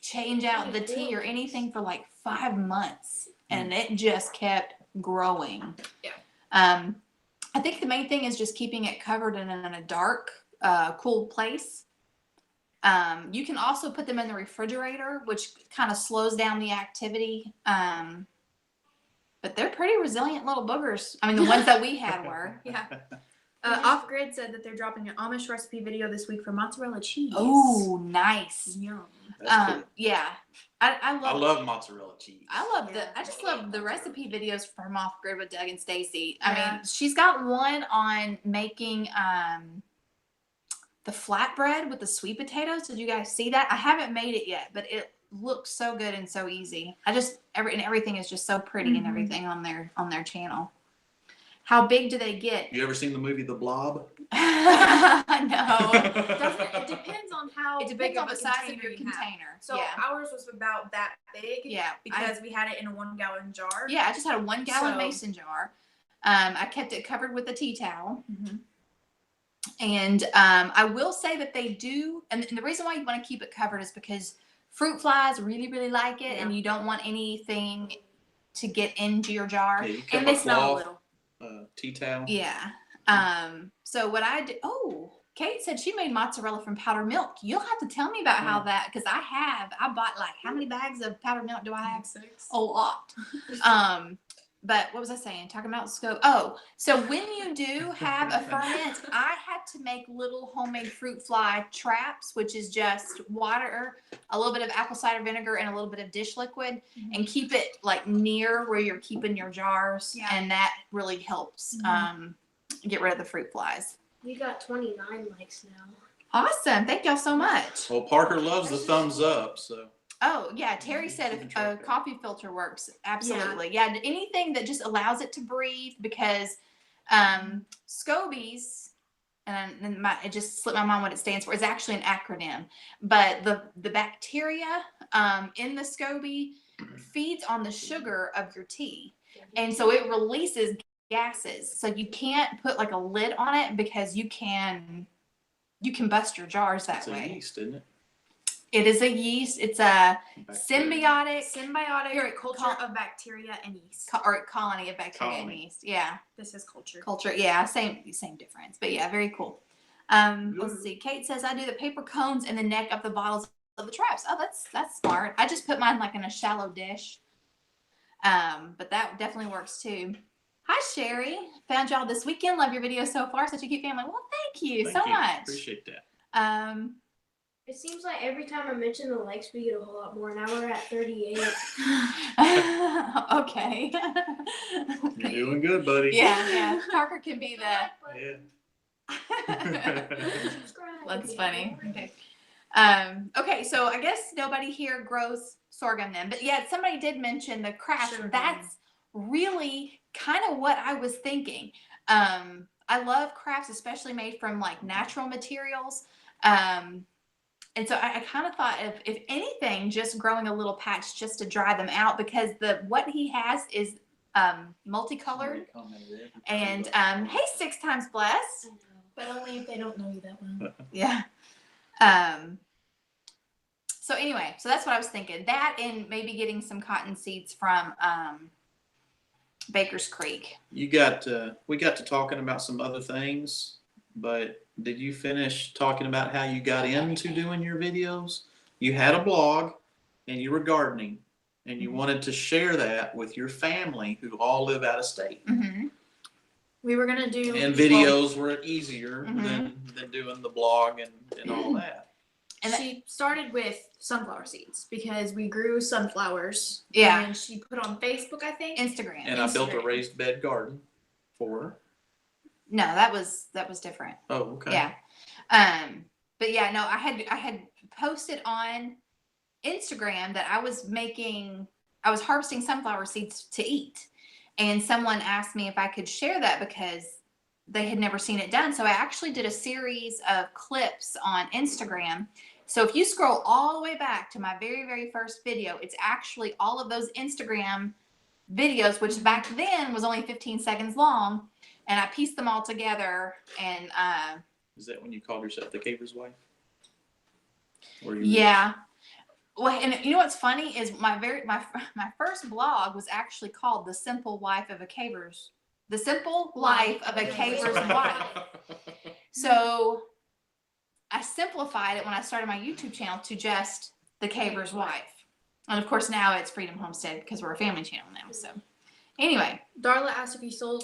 [SPEAKER 2] change out the tea or anything for like 5 months, and it just kept growing.
[SPEAKER 3] Yeah.
[SPEAKER 2] I think the main thing is just keeping it covered in a dark, cool place. You can also put them in the refrigerator, which kind of slows down the activity. But they're pretty resilient little boogers. The ones that we had were.
[SPEAKER 3] Yeah. Off Grid said that they're dropping an Amish recipe video this week for mozzarella cheese.
[SPEAKER 2] Oh, nice.
[SPEAKER 3] Yum.
[SPEAKER 1] That's cool.
[SPEAKER 2] Yeah. I
[SPEAKER 1] I love mozzarella cheese.
[SPEAKER 2] I just love the recipe videos from Off Grid with Doug and Stacy.
[SPEAKER 3] Yeah.
[SPEAKER 2] She's got one on making the flatbread with the sweet potatoes. Did you guys see that? I haven't made it yet, but it looks so good and so easy. Everything is just so pretty and everything on their channel. How big do they get?
[SPEAKER 1] You ever seen the movie The Blob?
[SPEAKER 2] No.
[SPEAKER 3] It depends on how
[SPEAKER 2] It
[SPEAKER 3] big
[SPEAKER 2] depends
[SPEAKER 3] of
[SPEAKER 2] on
[SPEAKER 3] a
[SPEAKER 2] the size of
[SPEAKER 3] container
[SPEAKER 2] your
[SPEAKER 3] you have.
[SPEAKER 2] container.
[SPEAKER 3] So
[SPEAKER 2] yeah.
[SPEAKER 3] ours was about that big.
[SPEAKER 2] Yeah.
[SPEAKER 3] Because we had it in a 1 gallon jar.
[SPEAKER 2] Yeah, I just had a 1 gallon
[SPEAKER 3] So-
[SPEAKER 2] mason jar. I kept it covered with a tea towel.
[SPEAKER 3] Mm-hmm.
[SPEAKER 2] And I will say that they do, and the reason why you want to keep it covered is because fruit flies really, really like it, and you don't want anything to get into your jar.
[SPEAKER 1] Yeah, you
[SPEAKER 3] And
[SPEAKER 1] cut
[SPEAKER 3] they
[SPEAKER 1] a
[SPEAKER 3] smell a
[SPEAKER 1] cloth,
[SPEAKER 3] little.
[SPEAKER 1] tea towel.
[SPEAKER 2] Yeah. So what I did, Kate said she made mozzarella from powdered milk. You'll have to tell me about how that, because I bought how many bags of powdered milk do I have?
[SPEAKER 3] 6.
[SPEAKER 2] A lot. But what was I saying? Talking about scope. Oh, so when you do have a ferment, I had to make little homemade fruit fly traps, which is just water, a little bit of apple cider vinegar, and a little bit of dish liquid, and keep it near where you're keeping your jars.
[SPEAKER 3] Yeah.
[SPEAKER 2] And that really helps get rid of the fruit flies.
[SPEAKER 4] We got 29 likes now.
[SPEAKER 2] Awesome. Thank y'all so much.
[SPEAKER 1] Well, Parker loves the thumbs up, so.
[SPEAKER 2] Oh, yeah. Terry said if a coffee filter works, absolutely. Yeah. Anything that just allows it to breathe, because Scobys, and it just slipped my mind what it stands for. It's actually an acronym, but the bacteria in the SCOBY feeds on the sugar of your tea, and so it releases gases. So you can't put like a lid on it because you can bust your jars that
[SPEAKER 1] It's
[SPEAKER 2] way.
[SPEAKER 1] a yeast, isn't it?
[SPEAKER 2] It is a yeast. It's a
[SPEAKER 1] Bacteria.
[SPEAKER 2] symbiotic
[SPEAKER 3] culture of bacteria and yeast.
[SPEAKER 2] or colony of bacteria and
[SPEAKER 1] Colony.
[SPEAKER 2] yeast. Yeah.
[SPEAKER 3] This is culture.
[SPEAKER 2] Culture. Yeah. Same difference. But yeah, very cool. Let's see. Kate says I do the paper cones in the neck of the bottles of the traps. Oh, that's smart. I just put mine like in a shallow dish. But that definitely works too. Hi, Sherry. Found y'all this weekend. Love your videos so far. Such a cute family. Well, thank you so much.
[SPEAKER 1] Appreciate that.
[SPEAKER 4] It seems like every time I mention the likes, we get a whole lot more. Now we're at 38.
[SPEAKER 2] Okay.
[SPEAKER 1] You're doing good, buddy.
[SPEAKER 2] Yeah. Parker can be the.
[SPEAKER 1] Yeah.
[SPEAKER 4] Subscribe.
[SPEAKER 2] That's funny. Okay. Okay, so I guess nobody here grows sorghum then, but yeah, somebody did mention the craft.
[SPEAKER 3] Sure.
[SPEAKER 2] That's really kind of what I was thinking. I love crafts, especially made from like natural materials. And so I kind of thought if anything, just growing a little patch just to dry them out, because what he has is multicolored. And hey, 6 times blessed.
[SPEAKER 3] But only if they don't know you that well.
[SPEAKER 2] Yeah. So anyway, so that's what I was thinking. That and maybe getting some cotton seeds from Baker's Creek.
[SPEAKER 1] We got to talking about some other things, but did you finish talking about how you got into doing your videos? You had a blog and you were gardening and you wanted to share that with your family who all live out of state.
[SPEAKER 2] Mm-hmm.
[SPEAKER 3] We were gonna do
[SPEAKER 1] And videos were easier
[SPEAKER 2] Mhm.
[SPEAKER 1] than doing the blog and all that.
[SPEAKER 2] And
[SPEAKER 3] she started with sunflower seeds because we grew sunflowers.
[SPEAKER 2] Yeah.
[SPEAKER 3] And she put on Facebook, I think.
[SPEAKER 2] Instagram.
[SPEAKER 1] And I built a
[SPEAKER 3] Instagram.
[SPEAKER 1] raised bed garden for her.
[SPEAKER 2] No, that was different.
[SPEAKER 1] Oh, okay.
[SPEAKER 2] Yeah. But yeah, no, I had posted on Instagram that I was harvesting sunflower seeds to eat. And someone asked me if I could share that because they had never seen it done. So I actually did a series of clips on Instagram. So if you scroll all the way back to my very, very first video, it's actually all of those Instagram videos, which back then was only 15 seconds long. And I pieced them all together. And
[SPEAKER 1] Is that when you called yourself the caver's wife? Or you
[SPEAKER 2] yeah. Well, and you know what's funny is my first blog was actually called The Simple Life of a Caver's Wife. So I simplified it when I started my YouTube channel to just The Caver's Wife. And of course now it's Freedom Homestead because we're a family channel now. So anyway.
[SPEAKER 3] Darla asked if you still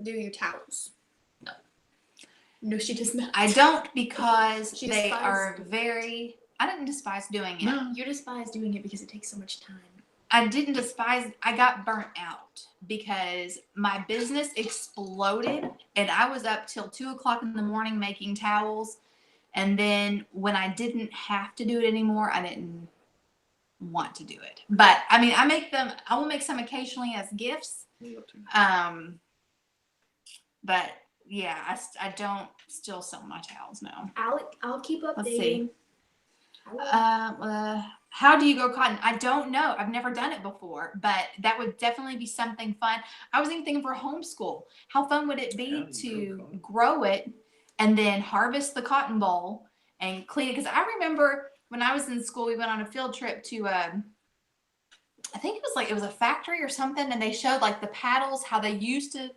[SPEAKER 3] do your towels.
[SPEAKER 2] No.
[SPEAKER 3] No, she does not.
[SPEAKER 2] I don't because
[SPEAKER 3] She
[SPEAKER 2] they
[SPEAKER 3] despises
[SPEAKER 2] are
[SPEAKER 3] it.
[SPEAKER 2] very, I didn't despise doing it.
[SPEAKER 1] No.
[SPEAKER 3] You despise doing it because it takes so much time.
[SPEAKER 2] I didn't despise, I got burnt out because my business exploded and I was up till 2:00 in the morning making towels. And then when I didn't have to do it anymore, I didn't want to do it. But I mean, I will make some occasionally as gifts.
[SPEAKER 3] But
[SPEAKER 2] yeah, I don't still sell my towels now.
[SPEAKER 4] I'll keep updating.
[SPEAKER 2] Let's see.
[SPEAKER 4] I will.
[SPEAKER 2] How do you grow cotton? I don't know. I've never done it before, but that would definitely be something fun. I was even thinking for homeschool. How fun would it be to grow it and then harvest the cotton boll and clean it? Because I remember when I was in school, we went on a field trip to, I think it was a factory or something, and they showed like the paddles, how they used to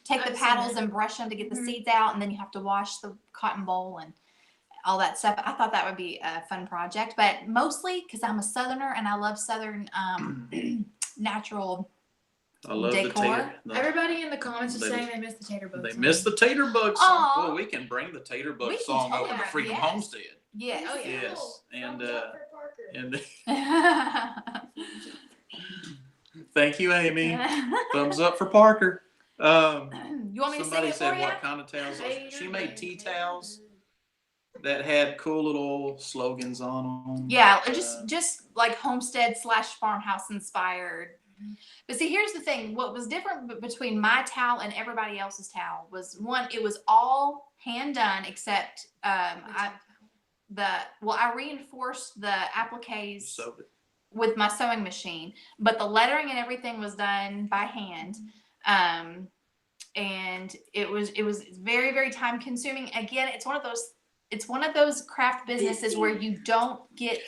[SPEAKER 2] take the
[SPEAKER 3] I've seen
[SPEAKER 2] paddles
[SPEAKER 3] that.
[SPEAKER 2] and brush them to get the
[SPEAKER 3] Mhm.
[SPEAKER 2] seeds out, and then you have to wash the cotton boll and all that stuff. I thought that would be a fun project, but mostly because I'm a Southerner and I love Southern natural.
[SPEAKER 1] I love
[SPEAKER 2] Decor.
[SPEAKER 1] the tater.
[SPEAKER 3] everybody in the comments is
[SPEAKER 1] They-
[SPEAKER 3] saying they miss the tater bugs.
[SPEAKER 1] They miss the tater bug song.
[SPEAKER 2] Aw.
[SPEAKER 1] Well, we can bring the tater bug
[SPEAKER 2] We can
[SPEAKER 1] song over
[SPEAKER 2] totally-
[SPEAKER 1] to Freedom
[SPEAKER 2] yes.
[SPEAKER 1] Homestead.
[SPEAKER 2] Yes.
[SPEAKER 3] Oh, yeah.
[SPEAKER 1] Yes, and
[SPEAKER 4] Thumbs up for Parker.
[SPEAKER 1] thank you, Amy. Thumbs up for Parker.
[SPEAKER 2] You want me to sing
[SPEAKER 1] Somebody
[SPEAKER 2] it for
[SPEAKER 1] said
[SPEAKER 2] you?
[SPEAKER 1] what kind of towels? She made tea towels that had cool little slogans on them.
[SPEAKER 2] Yeah, just like homestead / farmhouse inspired But see, here's the thing. What was different between my towel and everybody else's towel was, one, it was all hand done except I reinforced the appliques
[SPEAKER 1] So
[SPEAKER 2] with my sewing machine, but the lettering and everything was done by hand. And it was very, very time consuming. Again, it's one of those craft businesses where you don't get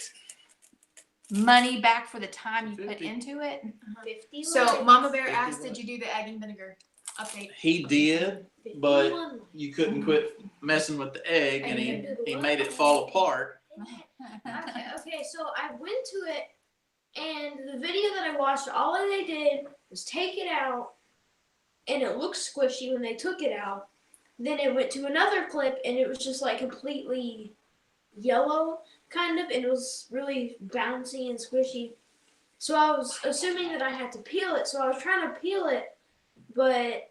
[SPEAKER 2] money back for the time you put
[SPEAKER 1] 50.
[SPEAKER 2] into it.
[SPEAKER 4] 50
[SPEAKER 3] So
[SPEAKER 4] likes.
[SPEAKER 3] Mama Bear
[SPEAKER 1] 50
[SPEAKER 3] asked, did
[SPEAKER 1] likes.
[SPEAKER 3] you do the egg and vinegar update?
[SPEAKER 1] he did, but
[SPEAKER 4] 51 likes.
[SPEAKER 1] you couldn't quit messing with the egg, and he
[SPEAKER 4] And
[SPEAKER 1] made it fall apart.
[SPEAKER 4] Okay, so I went to it, and the video that I watched, all they did was take it out, and it looked squishy when they took it out. Then it went to another clip, and it was just like completely yellow, kind of, and it was really bouncy and squishy. So I was assuming that I had to peel it, so I was trying to peel it, but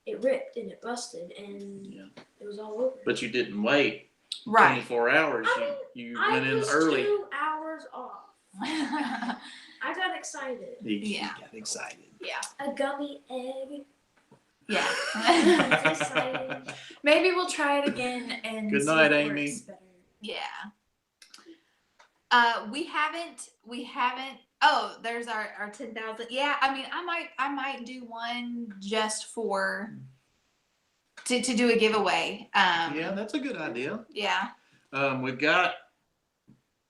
[SPEAKER 4] it ripped and it busted, and
[SPEAKER 1] Yeah.
[SPEAKER 4] it was all over.
[SPEAKER 1] But you didn't wait
[SPEAKER 2] Right.
[SPEAKER 1] 24 hours.
[SPEAKER 4] I
[SPEAKER 1] You
[SPEAKER 4] I
[SPEAKER 1] went in
[SPEAKER 4] was
[SPEAKER 1] early.
[SPEAKER 4] 2 hours off. I got excited.
[SPEAKER 1] He
[SPEAKER 2] Yeah.
[SPEAKER 1] got excited.
[SPEAKER 4] A gummy egg.
[SPEAKER 2] Yeah.
[SPEAKER 4] It's exciting.
[SPEAKER 3] Maybe we'll try it again and
[SPEAKER 1] Good
[SPEAKER 3] see
[SPEAKER 1] night,
[SPEAKER 3] if it
[SPEAKER 1] Amy.
[SPEAKER 3] works better.
[SPEAKER 2] Yeah. We haven't. Oh, there's our 10,000. Yeah, I mean, I might do one just for to do a giveaway.
[SPEAKER 1] Yeah, that's a good idea.
[SPEAKER 2] Yeah.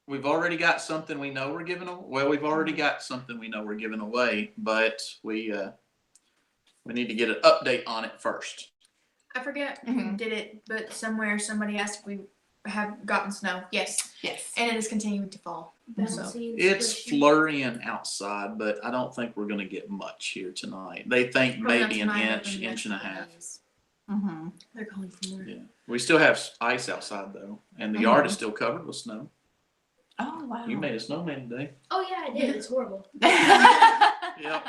[SPEAKER 1] We've already got something we know we're giving away. Well, we've already got something we know we're giving away, but we need to get an update on it first.
[SPEAKER 3] I forget who
[SPEAKER 2] Mhm.
[SPEAKER 3] did it, but somewhere somebody asked if we have gotten snow. Yes.
[SPEAKER 2] Yes.
[SPEAKER 3] And it is continuing to fall.
[SPEAKER 4] Bouncy and
[SPEAKER 1] It's
[SPEAKER 4] squishy.
[SPEAKER 1] flurrying outside, but I don't think we're going to get much here tonight. They think
[SPEAKER 3] Probably not
[SPEAKER 1] maybe an
[SPEAKER 3] tonight,
[SPEAKER 1] inch,
[SPEAKER 3] but the
[SPEAKER 1] inch and a
[SPEAKER 3] next couple
[SPEAKER 1] half.
[SPEAKER 3] days.
[SPEAKER 2] Mm-hmm.
[SPEAKER 3] They're calling for more.
[SPEAKER 1] Yeah. We still have ice outside though, and the yard is still covered with snow.
[SPEAKER 2] Oh wow.
[SPEAKER 1] You made a snowman today.
[SPEAKER 4] Oh yeah, I did. It's horrible.
[SPEAKER 1] Yep.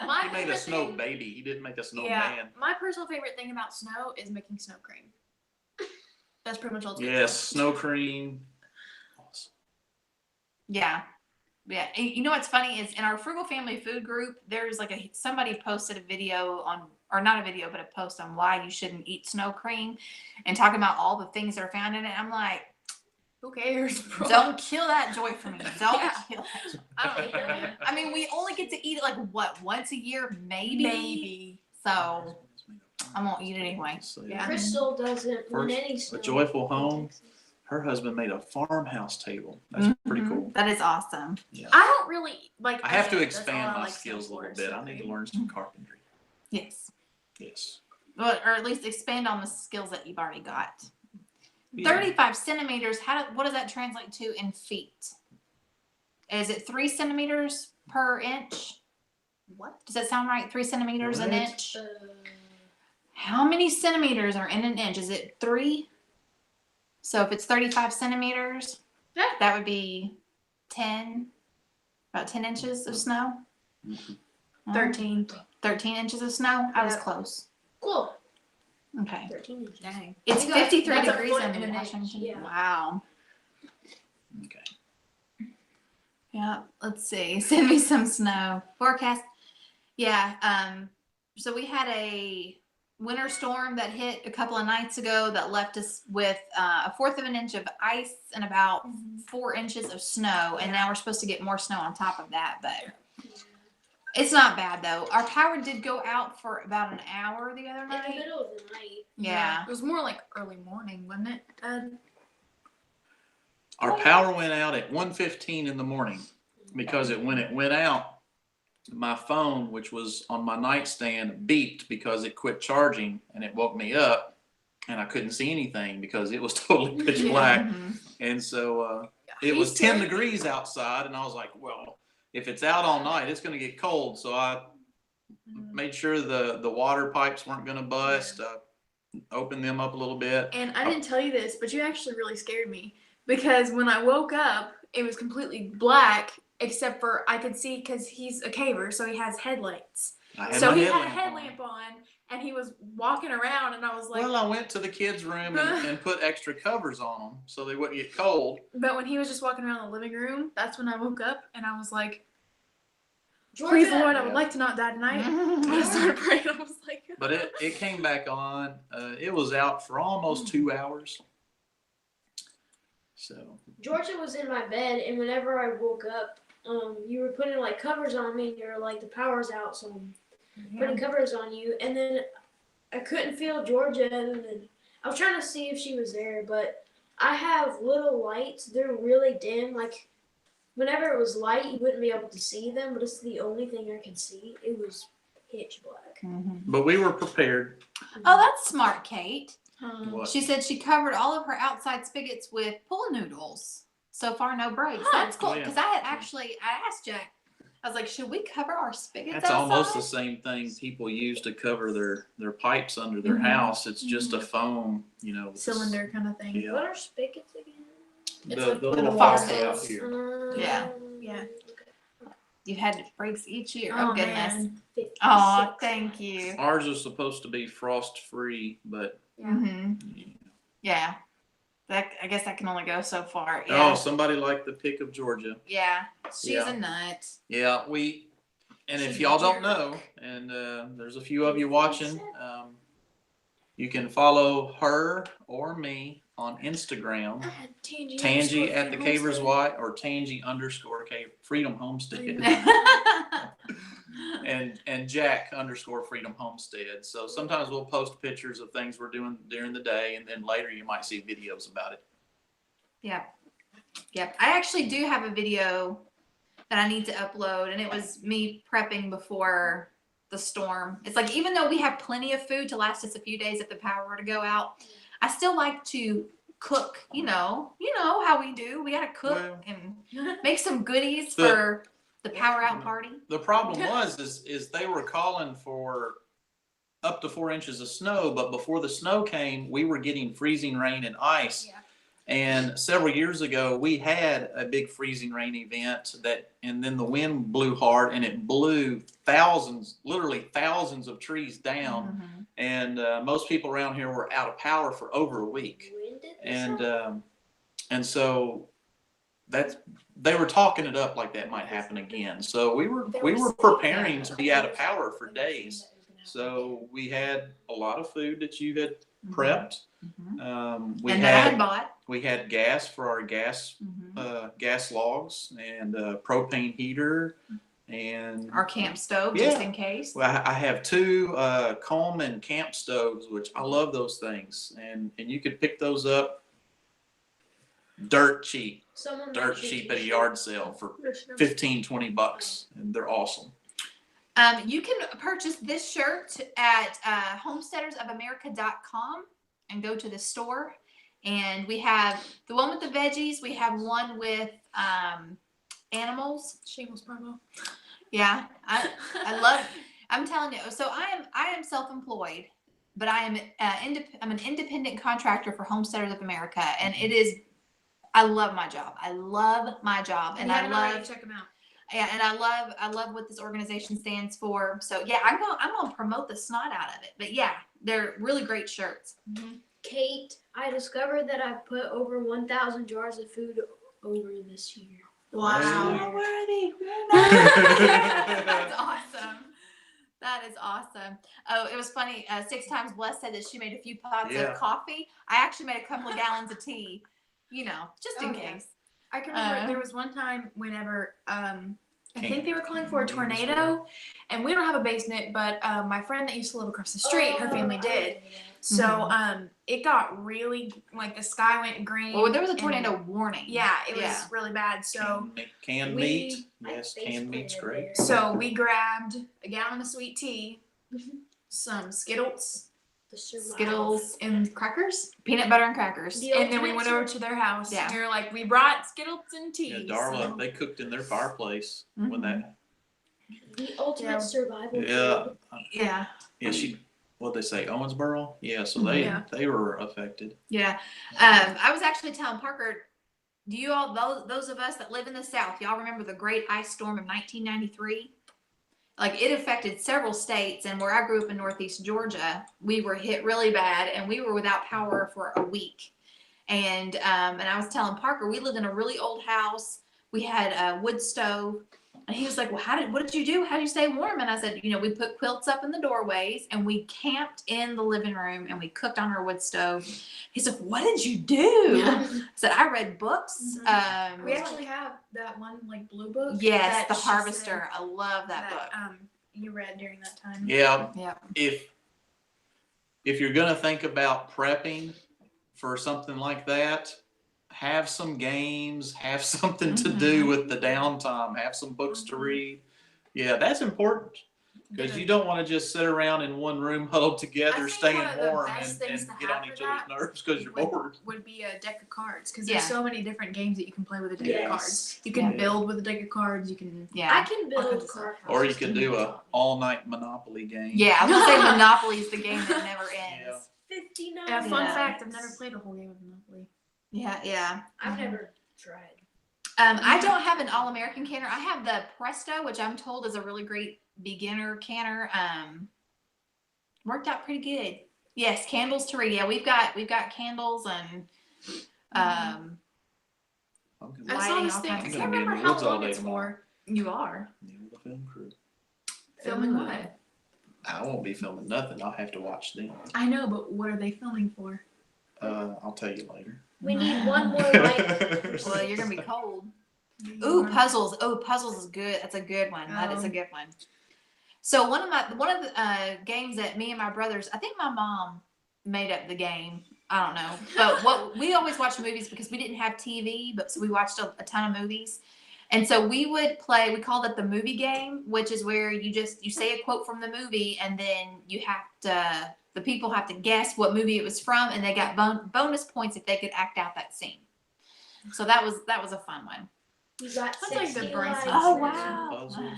[SPEAKER 3] My
[SPEAKER 1] He made a
[SPEAKER 3] favorite
[SPEAKER 1] snow
[SPEAKER 3] thing-
[SPEAKER 1] baby. He didn't make a snowman.
[SPEAKER 3] Yeah, my personal favorite thing about snow is making snow cream. That's pretty much all. It's good
[SPEAKER 1] Yes,
[SPEAKER 3] for.
[SPEAKER 1] snow cream. Awesome.
[SPEAKER 2] Yeah. Yeah. And you know what's funny is in our Frugal Family Food group, there's like somebody posted a video on, or not a video, but a post on why you shouldn't eat snow cream and talking about all the things that are found in it. I'm like,
[SPEAKER 3] Who cares, bro?
[SPEAKER 2] don't kill that joy for me. Don't
[SPEAKER 3] Yeah.
[SPEAKER 2] kill that joy.
[SPEAKER 3] I don't know.
[SPEAKER 2] I mean, we only get to eat it like what, once a year, maybe?
[SPEAKER 3] Maybe.
[SPEAKER 2] So I won't eat it anyway.
[SPEAKER 3] Yeah.
[SPEAKER 4] Crystal doesn't want
[SPEAKER 1] First,
[SPEAKER 4] any
[SPEAKER 1] a
[SPEAKER 4] snow.
[SPEAKER 1] joyful
[SPEAKER 4] in
[SPEAKER 1] home.
[SPEAKER 4] Texas.
[SPEAKER 1] Her husband made a farmhouse table. That's pretty
[SPEAKER 2] Mhm.
[SPEAKER 1] cool.
[SPEAKER 2] That is awesome.
[SPEAKER 3] I don't really like.
[SPEAKER 1] I have to
[SPEAKER 3] that's all
[SPEAKER 1] expand
[SPEAKER 3] I
[SPEAKER 1] my
[SPEAKER 3] like
[SPEAKER 1] skills a
[SPEAKER 3] snow
[SPEAKER 1] little
[SPEAKER 3] for,
[SPEAKER 1] bit.
[SPEAKER 3] snow
[SPEAKER 1] I need to
[SPEAKER 3] cream.
[SPEAKER 1] learn some carpentry.
[SPEAKER 2] Yes.
[SPEAKER 1] Yes.
[SPEAKER 2] Well, or at least expand on the skills that you've already got.
[SPEAKER 1] Yeah.
[SPEAKER 2] 35 centimeters, what does that translate to in feet? Is it 3 centimeters per inch?
[SPEAKER 3] What?
[SPEAKER 2] Does that sound right? 3 centimeters an
[SPEAKER 1] What?
[SPEAKER 2] inch? How many centimeters are in an inch? Is it 3? So if it's 35 centimeters,
[SPEAKER 3] Yeah.
[SPEAKER 2] that would be about 10 inches of snow.
[SPEAKER 1] Mhm.
[SPEAKER 3] 13.
[SPEAKER 2] 13 inches of snow? I was
[SPEAKER 3] Yeah.
[SPEAKER 2] close.
[SPEAKER 4] Cool.
[SPEAKER 2] Okay.
[SPEAKER 4] 13 inches.
[SPEAKER 3] Dang.
[SPEAKER 2] It's
[SPEAKER 3] You guys-
[SPEAKER 2] 53
[SPEAKER 3] that's a
[SPEAKER 2] degrees
[SPEAKER 3] foot
[SPEAKER 2] in
[SPEAKER 3] and an inch.
[SPEAKER 2] Washington.
[SPEAKER 4] Yeah.
[SPEAKER 2] Wow.
[SPEAKER 1] Okay.
[SPEAKER 2] Yeah, let's see. Send me some snow forecast. Yeah, so we had a winter storm that hit a couple of nights ago that left us with a fourth of an inch of ice and about 4 inches of snow, and now we're supposed to get more snow on top of that, but it's not bad though. Our power did go out for about an hour the other
[SPEAKER 4] In the
[SPEAKER 2] night.
[SPEAKER 4] middle of the night.
[SPEAKER 2] Yeah.
[SPEAKER 3] It was more like early morning, wasn't it?
[SPEAKER 1] Our power went out at 1:15 in the morning because when it went out, my phone, which was on my nightstand, beeped because it quit charging, and it woke me up, and I couldn't see anything because it was totally pitch
[SPEAKER 3] Yeah.
[SPEAKER 1] black.
[SPEAKER 2] Mhm.
[SPEAKER 1] And so it was 10 degrees outside, and I was like, well, if it's out all night, it's going to get cold. So I made sure the water pipes weren't going to bust, opened them up a little bit.
[SPEAKER 3] And I didn't tell you this, but you actually really scared me because when I woke up, it was completely black except for I could see because he's a caver, so he has headlights.
[SPEAKER 1] I had
[SPEAKER 3] So
[SPEAKER 1] my
[SPEAKER 3] he had a
[SPEAKER 1] headlamp
[SPEAKER 3] headlamp on, and he was walking around, and I was like,
[SPEAKER 1] Well, I went to the kids' room and put extra covers on them so they wouldn't get cold.
[SPEAKER 3] but when he was just walking around the living room, that's when I woke up, and I was like, Praise the
[SPEAKER 4] Georgia,
[SPEAKER 3] Lord, I would like to not die tonight. When I started praying, I was like,
[SPEAKER 1] But it came back on. It was out for almost 2 hours. So
[SPEAKER 4] Georgia was in my bed, and whenever I woke up, you were putting like covers on me, and you're like, the power's out, so I'm putting covers on you. And then I couldn't feel Georgia, and then I was trying to see if she was there, but I have little lights. They're really dim. Like whenever it was light, you wouldn't be able to see them, but it's the only thing I could see. It was pitch black.
[SPEAKER 1] but we were prepared.
[SPEAKER 2] Oh, that's smart, Kate.
[SPEAKER 1] What?
[SPEAKER 2] She said she covered all of her outside spigots with pool noodles. So far, no breaks. That's cool.
[SPEAKER 1] Oh, yeah.
[SPEAKER 2] Because I asked Jack, I was like, should we cover our spigots
[SPEAKER 1] That's
[SPEAKER 2] outside?
[SPEAKER 1] almost the same thing people use to cover their pipes under their house. It's just a foam, with
[SPEAKER 3] cylinder kind of thing.
[SPEAKER 1] Yeah.
[SPEAKER 4] What are spigots again?
[SPEAKER 3] It's
[SPEAKER 1] the
[SPEAKER 3] like
[SPEAKER 1] little
[SPEAKER 2] the
[SPEAKER 1] faucet
[SPEAKER 2] faucets.
[SPEAKER 1] out here.
[SPEAKER 2] Yeah.
[SPEAKER 3] Yeah.
[SPEAKER 2] You've had breaks each year.
[SPEAKER 3] Oh,
[SPEAKER 2] Oh, goodness.
[SPEAKER 3] man.
[SPEAKER 4] 56.
[SPEAKER 2] Oh, thank you.
[SPEAKER 1] Ours is supposed to be frost free, but
[SPEAKER 2] Yeah. I guess that can only go so far.
[SPEAKER 1] oh,
[SPEAKER 2] Yeah.
[SPEAKER 1] somebody liked the pick of Georgia.
[SPEAKER 2] Yeah. She's
[SPEAKER 1] Yeah.
[SPEAKER 2] a nut.
[SPEAKER 1] Yeah, and if
[SPEAKER 2] She's
[SPEAKER 1] y'all
[SPEAKER 2] a
[SPEAKER 1] don't
[SPEAKER 2] jerk.
[SPEAKER 1] know, and there's a few of you watching, you can follow her or me on Instagram, Tangy at the Cavers White or Tangy _ Freedom Homestead, and Jack _ Freedom Homestead. So sometimes we'll post pictures of things we're doing during the day, and then later you might see videos about it.
[SPEAKER 2] Yep. I actually do have a video that I need to upload, and it was me prepping before the storm. It's like, even though we have plenty of food to last us a few days if the power were to go out, I still like to cook. You know how we do. We got to cook
[SPEAKER 1] Well,
[SPEAKER 2] and make some goodies
[SPEAKER 1] the-
[SPEAKER 2] for the power out party.
[SPEAKER 1] The problem is they were calling for up to 4 inches of snow, but before the snow came, we were getting freezing rain and ice.
[SPEAKER 2] Yeah.
[SPEAKER 1] And several years ago, we had a big freezing rain event and then the wind blew hard and it blew literally thousands of trees down. And most people around here were out of power for over a week.
[SPEAKER 4] When did this happen?
[SPEAKER 1] And so they were talking it up like that might happen again. So we were preparing to be out of power for days. So we had a lot of food that you had prepped. We
[SPEAKER 2] and that I had bought.
[SPEAKER 1] We had gas for our gas logs and propane heater and
[SPEAKER 2] Our camp stove, just in case.
[SPEAKER 1] Well, I have 2 Coleman camp stoves, which I love those things, and you could pick those up dirt cheap at a yard sale for $15-20, and they're awesome.
[SPEAKER 2] You can purchase this shirt at homesteadersofamerica.com and go to the store. And we have the one with the veggies. We have one with animals.
[SPEAKER 3] Shameless promo.
[SPEAKER 2] Yeah, I love. I'm telling you. So I am self-employed, but I'm an independent contractor for Homesteaders of America, and it is. I love my job. I love my job, and I love.
[SPEAKER 3] Check them out.
[SPEAKER 2] Yeah, and I love what this organization stands for. So yeah, I'm gonna promote the snot out of it. But yeah, they're really great shirts.
[SPEAKER 4] Kate, I discovered that I've put over 1,000 jars of food over this year.
[SPEAKER 3] Wow.
[SPEAKER 2] So worthy. That's awesome. That is awesome. Oh, it was funny. 6 Times Blessed said that she made a few pots of coffee. I actually made a couple of gallons of tea. Just in case.
[SPEAKER 3] I can remember there was one time whenever I think they were calling for a tornado, and we don't have a basement, but my friend that used to live across the street, her family did. So it got really, like, the sky went green.
[SPEAKER 2] Well, there was a tornado warning.
[SPEAKER 3] Yeah, it was really bad. So
[SPEAKER 1] canned meat. Yes, canned meat's great.
[SPEAKER 3] So we grabbed a gallon of sweet tea, some Skittles, and crackers.
[SPEAKER 2] Peanut butter and crackers.
[SPEAKER 3] And then we went over to their house.
[SPEAKER 2] Yeah.
[SPEAKER 3] And we were like, we brought Skittles and tea.
[SPEAKER 1] Yeah, Darla, they cooked in their fireplace when that.
[SPEAKER 4] The ultimate survival.
[SPEAKER 1] Yeah.
[SPEAKER 2] Yeah.
[SPEAKER 1] Yeah, what'd they say, Owensboro? Yeah, so they were affected.
[SPEAKER 2] Yeah. I was actually telling Parker, do you all, those of us that live in the South, y'all remember the Great Ice Storm of 1993? Like, it affected several states, and where I grew up in Northeast Georgia, we were hit really bad, and we were without power for a week. And I was telling Parker, we lived in a really old house. We had a wood stove, And he was like, well, what did you do? How did you stay warm? And I said, we put quilts up in the doorways and we camped in the living room and we cooked on our wood stove. He's like, what did you do? I said, I read books.
[SPEAKER 3] We actually have that one like blue book.
[SPEAKER 2] Yes,
[SPEAKER 3] that
[SPEAKER 2] The
[SPEAKER 3] she
[SPEAKER 2] Harvester.
[SPEAKER 3] said
[SPEAKER 2] I love that book.
[SPEAKER 3] You read during that time.
[SPEAKER 1] Yeah.
[SPEAKER 2] Yeah.
[SPEAKER 1] If you're gonna think about prepping for something like that, have some games, have something to do with the downtime, have some books to read. Yeah, that's important. Because you don't want to just sit around in one room huddled together,
[SPEAKER 3] think
[SPEAKER 1] staying
[SPEAKER 3] one of the
[SPEAKER 1] warm
[SPEAKER 3] best
[SPEAKER 1] and
[SPEAKER 3] things to
[SPEAKER 1] get
[SPEAKER 3] have
[SPEAKER 1] on
[SPEAKER 3] for
[SPEAKER 1] each other's
[SPEAKER 3] that
[SPEAKER 1] nerves because you're bored.
[SPEAKER 3] Would be a deck of cards because
[SPEAKER 2] Yeah.
[SPEAKER 3] there's so many different games that you can play with a deck of cards. You can build with a deck of cards. You can.
[SPEAKER 2] Yeah.
[SPEAKER 4] I can
[SPEAKER 3] All kinds
[SPEAKER 4] build
[SPEAKER 3] of
[SPEAKER 4] card
[SPEAKER 3] stuff.
[SPEAKER 1] Or you
[SPEAKER 4] houses.
[SPEAKER 1] could do a all-night Monopoly game.
[SPEAKER 2] Yeah, I was going to say Monopoly is the game that never ends.
[SPEAKER 4] 59.
[SPEAKER 3] Fun
[SPEAKER 2] Yeah.
[SPEAKER 3] fact: I've never played a whole game of Monopoly.
[SPEAKER 2] Yeah.
[SPEAKER 4] I've never tried.
[SPEAKER 2] I don't have an all-American canner. I have the Presto, which I'm told is a really great beginner canner. Worked out pretty good. Yes, candles to read. Yeah, we've got candles and
[SPEAKER 3] I saw
[SPEAKER 2] lighting,
[SPEAKER 3] this
[SPEAKER 2] all
[SPEAKER 3] thing. I
[SPEAKER 2] kinds of
[SPEAKER 3] can't
[SPEAKER 1] stuff.
[SPEAKER 3] remember
[SPEAKER 1] In the
[SPEAKER 3] how
[SPEAKER 1] woods all
[SPEAKER 3] long
[SPEAKER 1] day
[SPEAKER 3] it's
[SPEAKER 1] tomorrow.
[SPEAKER 3] for.
[SPEAKER 2] You are
[SPEAKER 1] The film crew.
[SPEAKER 3] Filming
[SPEAKER 2] Ooh.
[SPEAKER 3] what?
[SPEAKER 1] I won't be filming nothing. I'll have to watch them.
[SPEAKER 3] I know, but what are they filming for?
[SPEAKER 1] I'll tell you later.
[SPEAKER 4] We need one more light.
[SPEAKER 2] Well, you're gonna be cold. Ooh, puzzles. Oh, puzzles is good. That's a good one. That is a good one. So one of the games that me and my brothers, I think my mom made up the game. I don't know, but we always watched movies because we didn't have TV, but so we watched a ton of movies, and so we would play. We called it the movie game, which is where you say a quote from the movie, and then the people have to guess what movie it was from, and they got bonus points if they could act out that scene. So that was a fun one.
[SPEAKER 4] We got
[SPEAKER 3] Sounds like the
[SPEAKER 4] 60
[SPEAKER 3] Bryce
[SPEAKER 4] lights.
[SPEAKER 2] Oh
[SPEAKER 3] Puzzles.
[SPEAKER 2] wow!
[SPEAKER 1] Puzzles.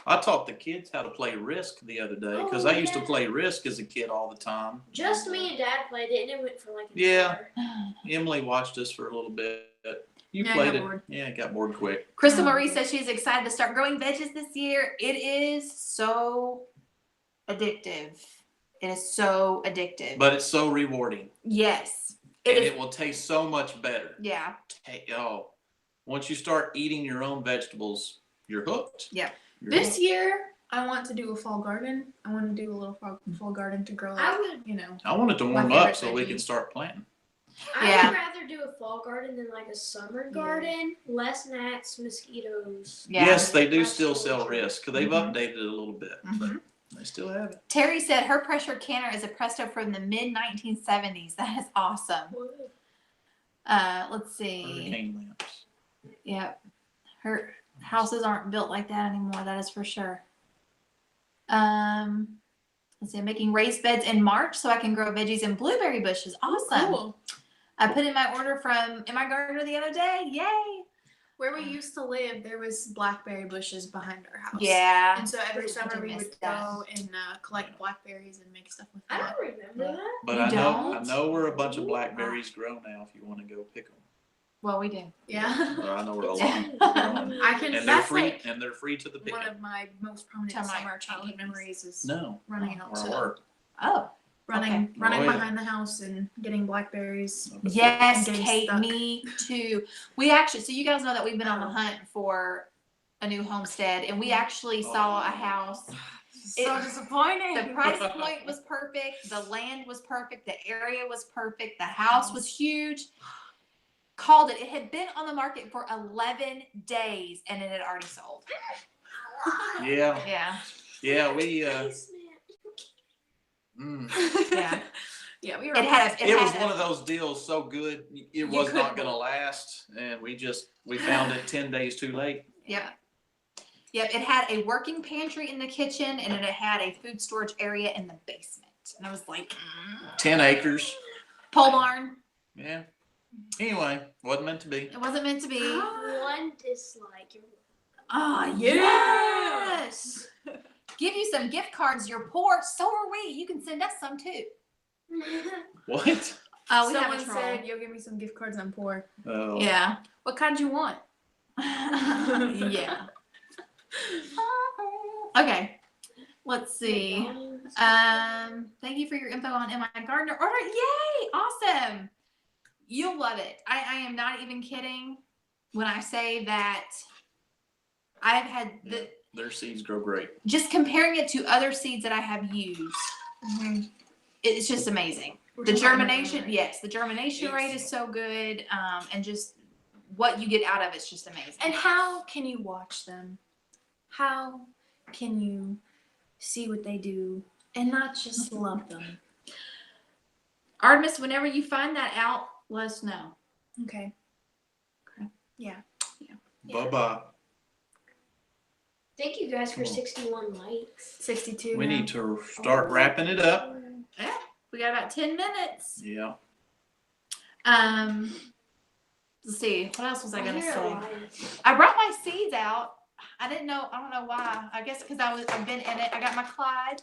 [SPEAKER 1] I taught the kids how to play Risk the other day because I used to play Risk as a kid all the time.
[SPEAKER 4] Just me and Dad played it, and it went for like an
[SPEAKER 1] Yeah.
[SPEAKER 4] hour.
[SPEAKER 1] Emily watched us for a little bit. You
[SPEAKER 3] Yeah, I
[SPEAKER 1] played
[SPEAKER 3] got
[SPEAKER 1] it.
[SPEAKER 3] bored.
[SPEAKER 1] Yeah, got bored quick.
[SPEAKER 2] Crystal Marie says she's excited to start growing veggies this year. It is so addictive. It is so addictive.
[SPEAKER 1] But it's so rewarding.
[SPEAKER 2] Yes.
[SPEAKER 1] And it will taste so much better.
[SPEAKER 2] Yeah.
[SPEAKER 1] Once you start eating your own vegetables, you're hooked.
[SPEAKER 2] Yeah.
[SPEAKER 3] This year, I want to do a fall garden. I want to do a little fall garden to grow,
[SPEAKER 4] I
[SPEAKER 3] like,
[SPEAKER 4] would,
[SPEAKER 1] I want it to
[SPEAKER 3] My
[SPEAKER 1] warm
[SPEAKER 3] favorite
[SPEAKER 1] up so we
[SPEAKER 3] veggie.
[SPEAKER 1] can start planting.
[SPEAKER 4] I
[SPEAKER 2] Yeah.
[SPEAKER 4] would rather do a fall garden than like a summer garden. Less gnats, mosquitoes.
[SPEAKER 2] Yeah.
[SPEAKER 1] Yes, they do
[SPEAKER 4] Less
[SPEAKER 1] still sell
[SPEAKER 4] storage.
[SPEAKER 1] Risk because they've updated it a little bit. But
[SPEAKER 2] Mhm.
[SPEAKER 1] they still have it.
[SPEAKER 2] Terry said her pressure canner is a Presto from the mid 1970s. That is awesome. Let's see.
[SPEAKER 1] Hurricane lamps.
[SPEAKER 2] Yep. Her houses aren't built like that anymore. That is for sure. Let's see. I'm making raised beds in March so I can grow veggies and blueberry bushes. Awesome.
[SPEAKER 3] Cool.
[SPEAKER 2] I put in my order from In My Gardener the other day. Yay.
[SPEAKER 3] Where we used to live, there was blackberry bushes behind our house.
[SPEAKER 2] Yeah.
[SPEAKER 3] And so every summer we
[SPEAKER 2] missed
[SPEAKER 3] would
[SPEAKER 2] that.
[SPEAKER 3] go and collect blackberries and make stuff with
[SPEAKER 4] I
[SPEAKER 3] that.
[SPEAKER 4] don't remember that.
[SPEAKER 1] But
[SPEAKER 2] You
[SPEAKER 1] I
[SPEAKER 2] don't?
[SPEAKER 1] know where a bunch of blackberries grow now if you want to go pick them.
[SPEAKER 2] Well, we do.
[SPEAKER 3] Yeah.
[SPEAKER 1] Or I know where a lot
[SPEAKER 2] Yeah.
[SPEAKER 1] are growing.
[SPEAKER 3] I can.
[SPEAKER 1] And they're
[SPEAKER 3] That's
[SPEAKER 1] free.
[SPEAKER 3] like
[SPEAKER 1] And they're free to the pick.
[SPEAKER 3] one of my most prominent
[SPEAKER 2] Termite
[SPEAKER 3] summer childhood
[SPEAKER 2] paintings.
[SPEAKER 3] memories is
[SPEAKER 1] No.
[SPEAKER 3] running out
[SPEAKER 1] Where I
[SPEAKER 3] to
[SPEAKER 1] work.
[SPEAKER 2] Oh.
[SPEAKER 3] running
[SPEAKER 2] Okay.
[SPEAKER 3] running
[SPEAKER 1] Oh, yeah.
[SPEAKER 3] behind the house and getting blackberries.
[SPEAKER 2] Yes,
[SPEAKER 3] And getting
[SPEAKER 2] Kate,
[SPEAKER 3] stuck.
[SPEAKER 2] me too. We actually, so you guys know that we've been on the hunt for a new homestead, and we actually saw a house.
[SPEAKER 3] So disappointing.
[SPEAKER 2] The price point was perfect. The land was perfect. The area was perfect. The house was huge. Called it. It had been on the market for 11 days, and it had already sold.
[SPEAKER 1] Yeah.
[SPEAKER 2] Yeah.
[SPEAKER 1] Yeah. We.
[SPEAKER 4] Basement.
[SPEAKER 2] Yeah.
[SPEAKER 3] Yeah, we were.
[SPEAKER 2] It had a,
[SPEAKER 1] It was
[SPEAKER 2] had
[SPEAKER 1] one
[SPEAKER 2] a,
[SPEAKER 1] of those deals so good it was
[SPEAKER 2] couldn't
[SPEAKER 1] not going to last, and we found it 10 days too late.
[SPEAKER 2] Yep. Yep. It had a working pantry in the kitchen, and it had a food storage area in the basement. And I was like,
[SPEAKER 1] 10 acres.
[SPEAKER 2] pole barn.
[SPEAKER 1] Yeah. Anyway, wasn't meant to be.
[SPEAKER 2] It wasn't meant to be.
[SPEAKER 4] One dislike.
[SPEAKER 2] Oh, yes. Give you some gift cards. You're poor. So are we. You can send us some too.
[SPEAKER 1] What?
[SPEAKER 2] We have
[SPEAKER 3] Someone
[SPEAKER 2] a troll.
[SPEAKER 3] said, "You'll give me some gift cards. I'm poor."
[SPEAKER 1] Oh.
[SPEAKER 2] Yeah.
[SPEAKER 3] What kind do you want?
[SPEAKER 2] Yeah. Okay. Let's see. Thank you for your info on My Gardener order. Yay! Awesome. You'll love it. I am not even kidding when I say that I've had the
[SPEAKER 1] Their seeds grow great.
[SPEAKER 2] just comparing it to other seeds that I have used. It's just amazing. The germination, yes, the germination rate is so good, and just what you get out of it's just amazing.
[SPEAKER 3] And how can you watch them? How can you see what they do and not just love them?
[SPEAKER 2] Artemis, whenever you find that out, let us know.
[SPEAKER 3] Okay. Yeah.
[SPEAKER 1] Bye-bye.
[SPEAKER 4] Thank you guys for 61 likes.
[SPEAKER 3] 62.
[SPEAKER 1] We need to start wrapping it up.
[SPEAKER 2] Yeah, we got about 10 minutes.
[SPEAKER 1] Yeah.
[SPEAKER 2] Let's see, what else was I gonna
[SPEAKER 4] hear
[SPEAKER 2] say?
[SPEAKER 4] Elias.
[SPEAKER 2] I brought my seeds out. I don't know why. I guess because I've been in it. I got my Clydes.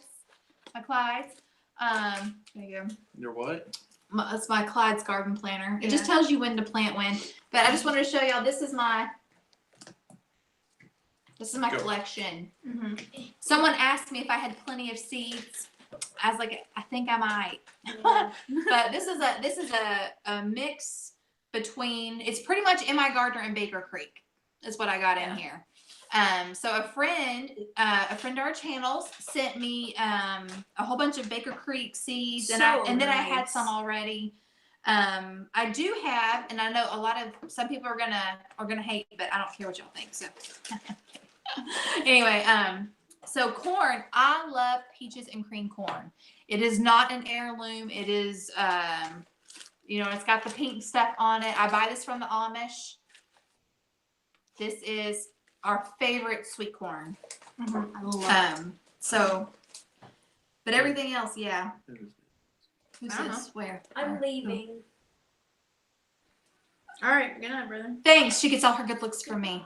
[SPEAKER 2] There you go.
[SPEAKER 1] Your what?
[SPEAKER 2] It's my Clyde's garden planner. It just tells you when to plant when. But I just wanted to show y'all. This is my
[SPEAKER 1] Go.
[SPEAKER 2] collection.
[SPEAKER 3] Mm-hmm.
[SPEAKER 2] Someone asked me if I had plenty of seeds. I was like, I think I might.
[SPEAKER 4] Yeah.
[SPEAKER 2] But this is a mix between. It's pretty much In My Gardener and Baker Creek. Is what I got in here. So a friend of our channels sent me a whole bunch of Baker Creek seeds, and then I had some already. I do have, and I know some people are gonna hate, but I don't care what y'all think. So anyway, so corn. I love peaches and cream corn. It is not an heirloom. It is, it's got the pink stuff on it. I buy this from the Amish. This is our favorite sweet corn.
[SPEAKER 3] Mm-hmm. I love it.
[SPEAKER 2] But everything else, yeah. Who's
[SPEAKER 3] I don't
[SPEAKER 2] this? Where?
[SPEAKER 4] I'm leaving.
[SPEAKER 3] All right. Good night, brother.
[SPEAKER 2] Thanks. She gets all her good looks from me.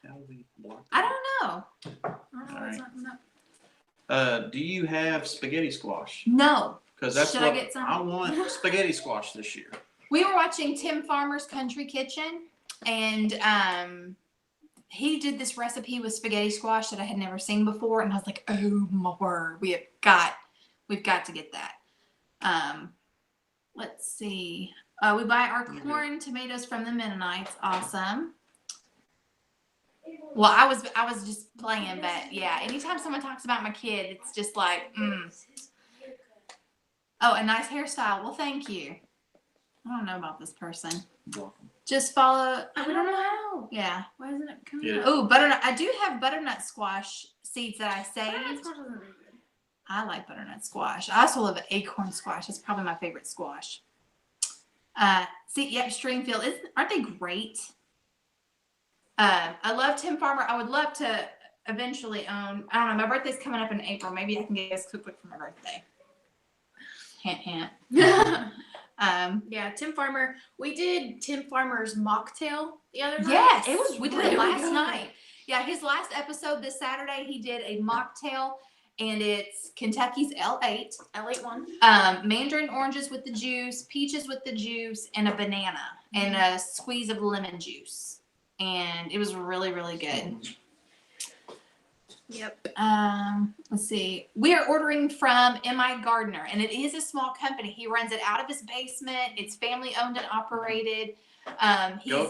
[SPEAKER 1] How do we block
[SPEAKER 2] I don't know.
[SPEAKER 1] All right.
[SPEAKER 3] Not.
[SPEAKER 1] Do you have spaghetti squash?
[SPEAKER 2] No.
[SPEAKER 1] Because that's
[SPEAKER 2] Should I
[SPEAKER 1] what
[SPEAKER 2] get some?
[SPEAKER 1] I want. Spaghetti squash this year.
[SPEAKER 2] We were watching Tim Farmer's Country Kitchen, and he did this recipe with spaghetti squash that I had never seen before, and I was like, oh my word, we've got to get that. Let's see. We buy our corn, tomatoes from the Mennonites. Awesome. Well, I was just playing, but yeah, anytime someone talks about my kid, it's just like, Oh, a nice hairstyle. Well, thank you. I don't know about this person.
[SPEAKER 1] Welcome.
[SPEAKER 2] Just follow.
[SPEAKER 3] We don't know how.
[SPEAKER 2] Yeah.
[SPEAKER 3] Why isn't it coming
[SPEAKER 1] Yeah.
[SPEAKER 3] up?
[SPEAKER 2] Oh, butternut. I do have butternut squash seeds that I
[SPEAKER 3] Butternut
[SPEAKER 2] saved.
[SPEAKER 3] squash isn't very good.
[SPEAKER 2] I like butternut squash. I also love acorn squash. It's probably my favorite squash. Stringfield. Aren't they great? I love Tim Farmer. I would love to eventually own. I don't know. My birthday's coming up in April. Maybe I can get this cookbook for my birthday. Hint, hint.
[SPEAKER 3] Yeah, Tim Farmer. We did Tim Farmer's mocktail the other night.
[SPEAKER 2] Yes,
[SPEAKER 3] it was.
[SPEAKER 2] We did
[SPEAKER 3] really
[SPEAKER 2] it last
[SPEAKER 3] good.
[SPEAKER 2] night. Yeah, his last episode this Saturday, he did a mocktail, and it's Kentucky's L8.
[SPEAKER 3] L8 one.
[SPEAKER 2] Mandarin oranges with the juice, peaches with the juice, and a banana, and a squeeze of lemon juice. And it was really, really good.
[SPEAKER 3] Yep.
[SPEAKER 2] Let's see. We are ordering from M.I. Gardener, and it is a small company. He runs it out of his basement. It's family owned and operated.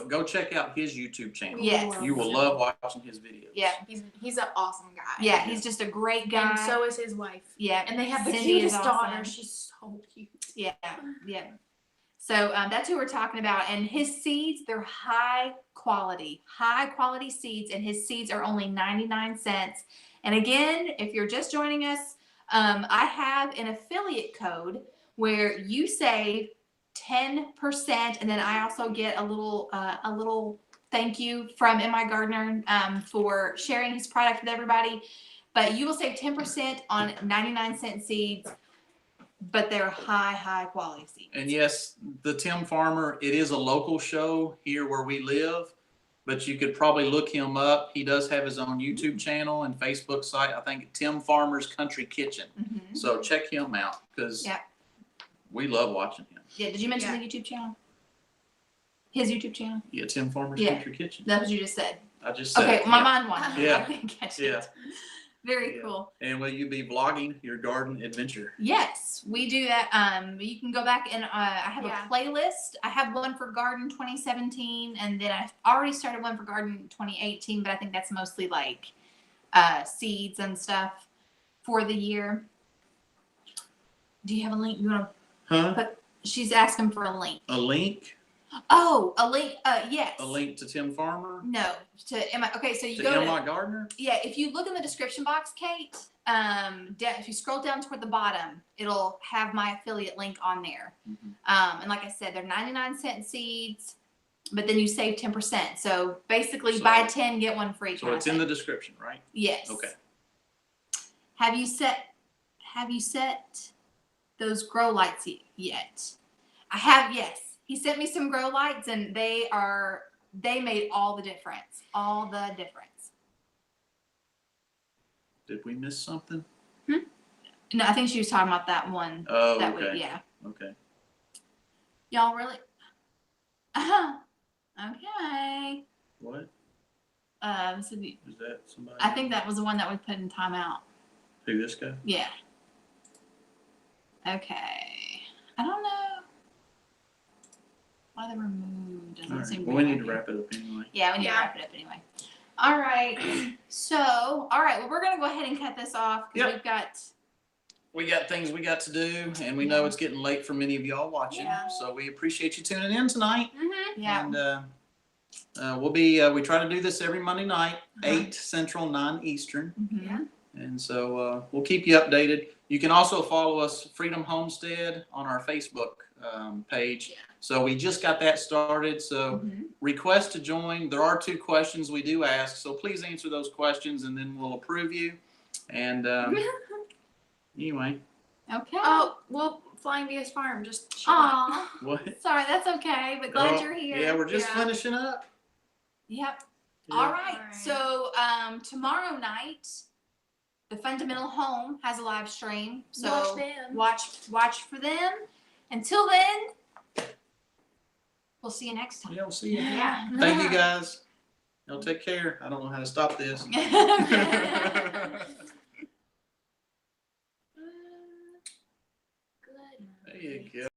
[SPEAKER 1] Go check out his YouTube channel.
[SPEAKER 2] Yes.
[SPEAKER 1] You will love watching his videos.
[SPEAKER 2] Yeah.
[SPEAKER 3] He's an awesome guy.
[SPEAKER 2] Yeah, he's just a great guy.
[SPEAKER 3] And so is his wife.
[SPEAKER 2] Yeah.
[SPEAKER 3] And they have the
[SPEAKER 2] Cindy is
[SPEAKER 3] cutest daughter.
[SPEAKER 2] awesome.
[SPEAKER 3] She's so cute.
[SPEAKER 2] Yeah, yeah. So that's who we're talking about. And his seeds, they're high quality seeds. And his seeds are only 99 cents. And again, if you're just joining us, I have an affiliate code where you save 10%. And then I also get a little thank you from M.I. Gardener for sharing his product with everybody. But you will save 10% on 99-cent seeds. But they're high quality seeds.
[SPEAKER 1] And yes, the Tim Farmer, it is a local show here where we live, but you could probably look him up. He does have his own YouTube channel and Facebook site. I think Tim Farmer's Country Kitchen.
[SPEAKER 2] Mm-hmm.
[SPEAKER 1] So check him out because we love watching him.
[SPEAKER 2] Yeah, did you mention the YouTube channel? His YouTube channel?
[SPEAKER 1] Yeah, Tim Farmer's
[SPEAKER 2] Yeah.
[SPEAKER 1] Country Kitchen.
[SPEAKER 2] That's what you just said.
[SPEAKER 1] I just said
[SPEAKER 2] Okay,
[SPEAKER 1] it.
[SPEAKER 2] my mind wandered.
[SPEAKER 1] Yeah.
[SPEAKER 2] I didn't catch
[SPEAKER 1] Yeah.
[SPEAKER 2] it. Very
[SPEAKER 1] Yeah.
[SPEAKER 2] cool.
[SPEAKER 1] And will you be vlogging your garden adventure?
[SPEAKER 2] Yes, we do that. You can go back and I have
[SPEAKER 3] Yeah.
[SPEAKER 2] a playlist. I have one for garden 2017, and then I've already started one for garden 2018. But I think that's mostly like seeds and stuff for the year. Do you have a link? You want
[SPEAKER 1] Huh?
[SPEAKER 2] to? She's asking for a link.
[SPEAKER 1] A link?
[SPEAKER 2] Oh, a link. Yes.
[SPEAKER 1] A link to Tim Farmer?
[SPEAKER 2] No, to Emma. Okay, so you
[SPEAKER 1] To
[SPEAKER 2] go to
[SPEAKER 1] Emma Gardner?
[SPEAKER 2] yeah. If you look in the description box, Kate, if you scroll down toward the bottom, it'll have my affiliate link on there.
[SPEAKER 1] Mhm.
[SPEAKER 2] And like I said, they're 99-cent seeds, but then you save 10%. So basically,
[SPEAKER 1] So-
[SPEAKER 2] buy 10, get one free.
[SPEAKER 1] So
[SPEAKER 2] kind
[SPEAKER 1] it's
[SPEAKER 2] of
[SPEAKER 1] in the
[SPEAKER 2] thing.
[SPEAKER 1] description, right?
[SPEAKER 2] Yes.
[SPEAKER 1] Okay.
[SPEAKER 2] Have you set those grow lights yet? I have. Yes. He sent me some grow lights, and they made all the difference. All the difference.
[SPEAKER 1] Did we miss something?
[SPEAKER 2] No, I think she was talking about that one.
[SPEAKER 1] Oh,
[SPEAKER 2] That
[SPEAKER 1] okay.
[SPEAKER 2] we, yeah.
[SPEAKER 1] Okay.
[SPEAKER 2] Y'all really? Okay.
[SPEAKER 1] What?
[SPEAKER 2] So
[SPEAKER 1] Is that somebody?
[SPEAKER 2] I think that was the one that we put in timeout.
[SPEAKER 1] Who, this guy?
[SPEAKER 2] Yeah. Okay. I don't know why they were moved. Doesn't
[SPEAKER 1] All right.
[SPEAKER 2] seem
[SPEAKER 1] Well, we
[SPEAKER 2] right
[SPEAKER 1] need to
[SPEAKER 2] here.
[SPEAKER 1] wrap it up anyway.
[SPEAKER 2] Yeah, we need
[SPEAKER 3] Yeah.
[SPEAKER 2] to wrap it up anyway. All right. So, all right. Well, we're gonna go ahead and cut this off because
[SPEAKER 1] Yep.
[SPEAKER 2] we've got.
[SPEAKER 1] We got things we got to do, and we know it's getting late for many of y'all watching.
[SPEAKER 3] Yeah.
[SPEAKER 1] So we appreciate you tuning in tonight.
[SPEAKER 2] Yeah.
[SPEAKER 1] And we'll be, we try to do this every Monday night, 8 Central, 9 Eastern.
[SPEAKER 2] Mhm.
[SPEAKER 1] And so we'll keep you updated. You can also follow us, Freedom Homestead, on our Facebook page. So we just got that started. So
[SPEAKER 2] Mhm.
[SPEAKER 1] request to join. There are 2 questions we do ask. So please answer those questions, and then we'll approve you. And anyway,
[SPEAKER 2] Okay.
[SPEAKER 3] Oh, well, Flying VS Farm just shut up.
[SPEAKER 2] Aw.
[SPEAKER 1] what?
[SPEAKER 2] Sorry, that's okay. But glad
[SPEAKER 1] Oh,
[SPEAKER 2] you're here.
[SPEAKER 1] Yeah, we're just
[SPEAKER 3] Yeah.
[SPEAKER 1] finishing up.
[SPEAKER 2] Yep.
[SPEAKER 1] Yeah.
[SPEAKER 2] All right.
[SPEAKER 3] All right.
[SPEAKER 2] So tomorrow night, the Fundamental Home has a live stream. So
[SPEAKER 3] Watch them.
[SPEAKER 2] watch for them. Until then, we'll see you next time.
[SPEAKER 1] Yeah, we'll see you.
[SPEAKER 2] Yeah.
[SPEAKER 1] Thank you guys. Y'all take care. I don't know how to stop this.
[SPEAKER 4] Good.
[SPEAKER 1] There you go.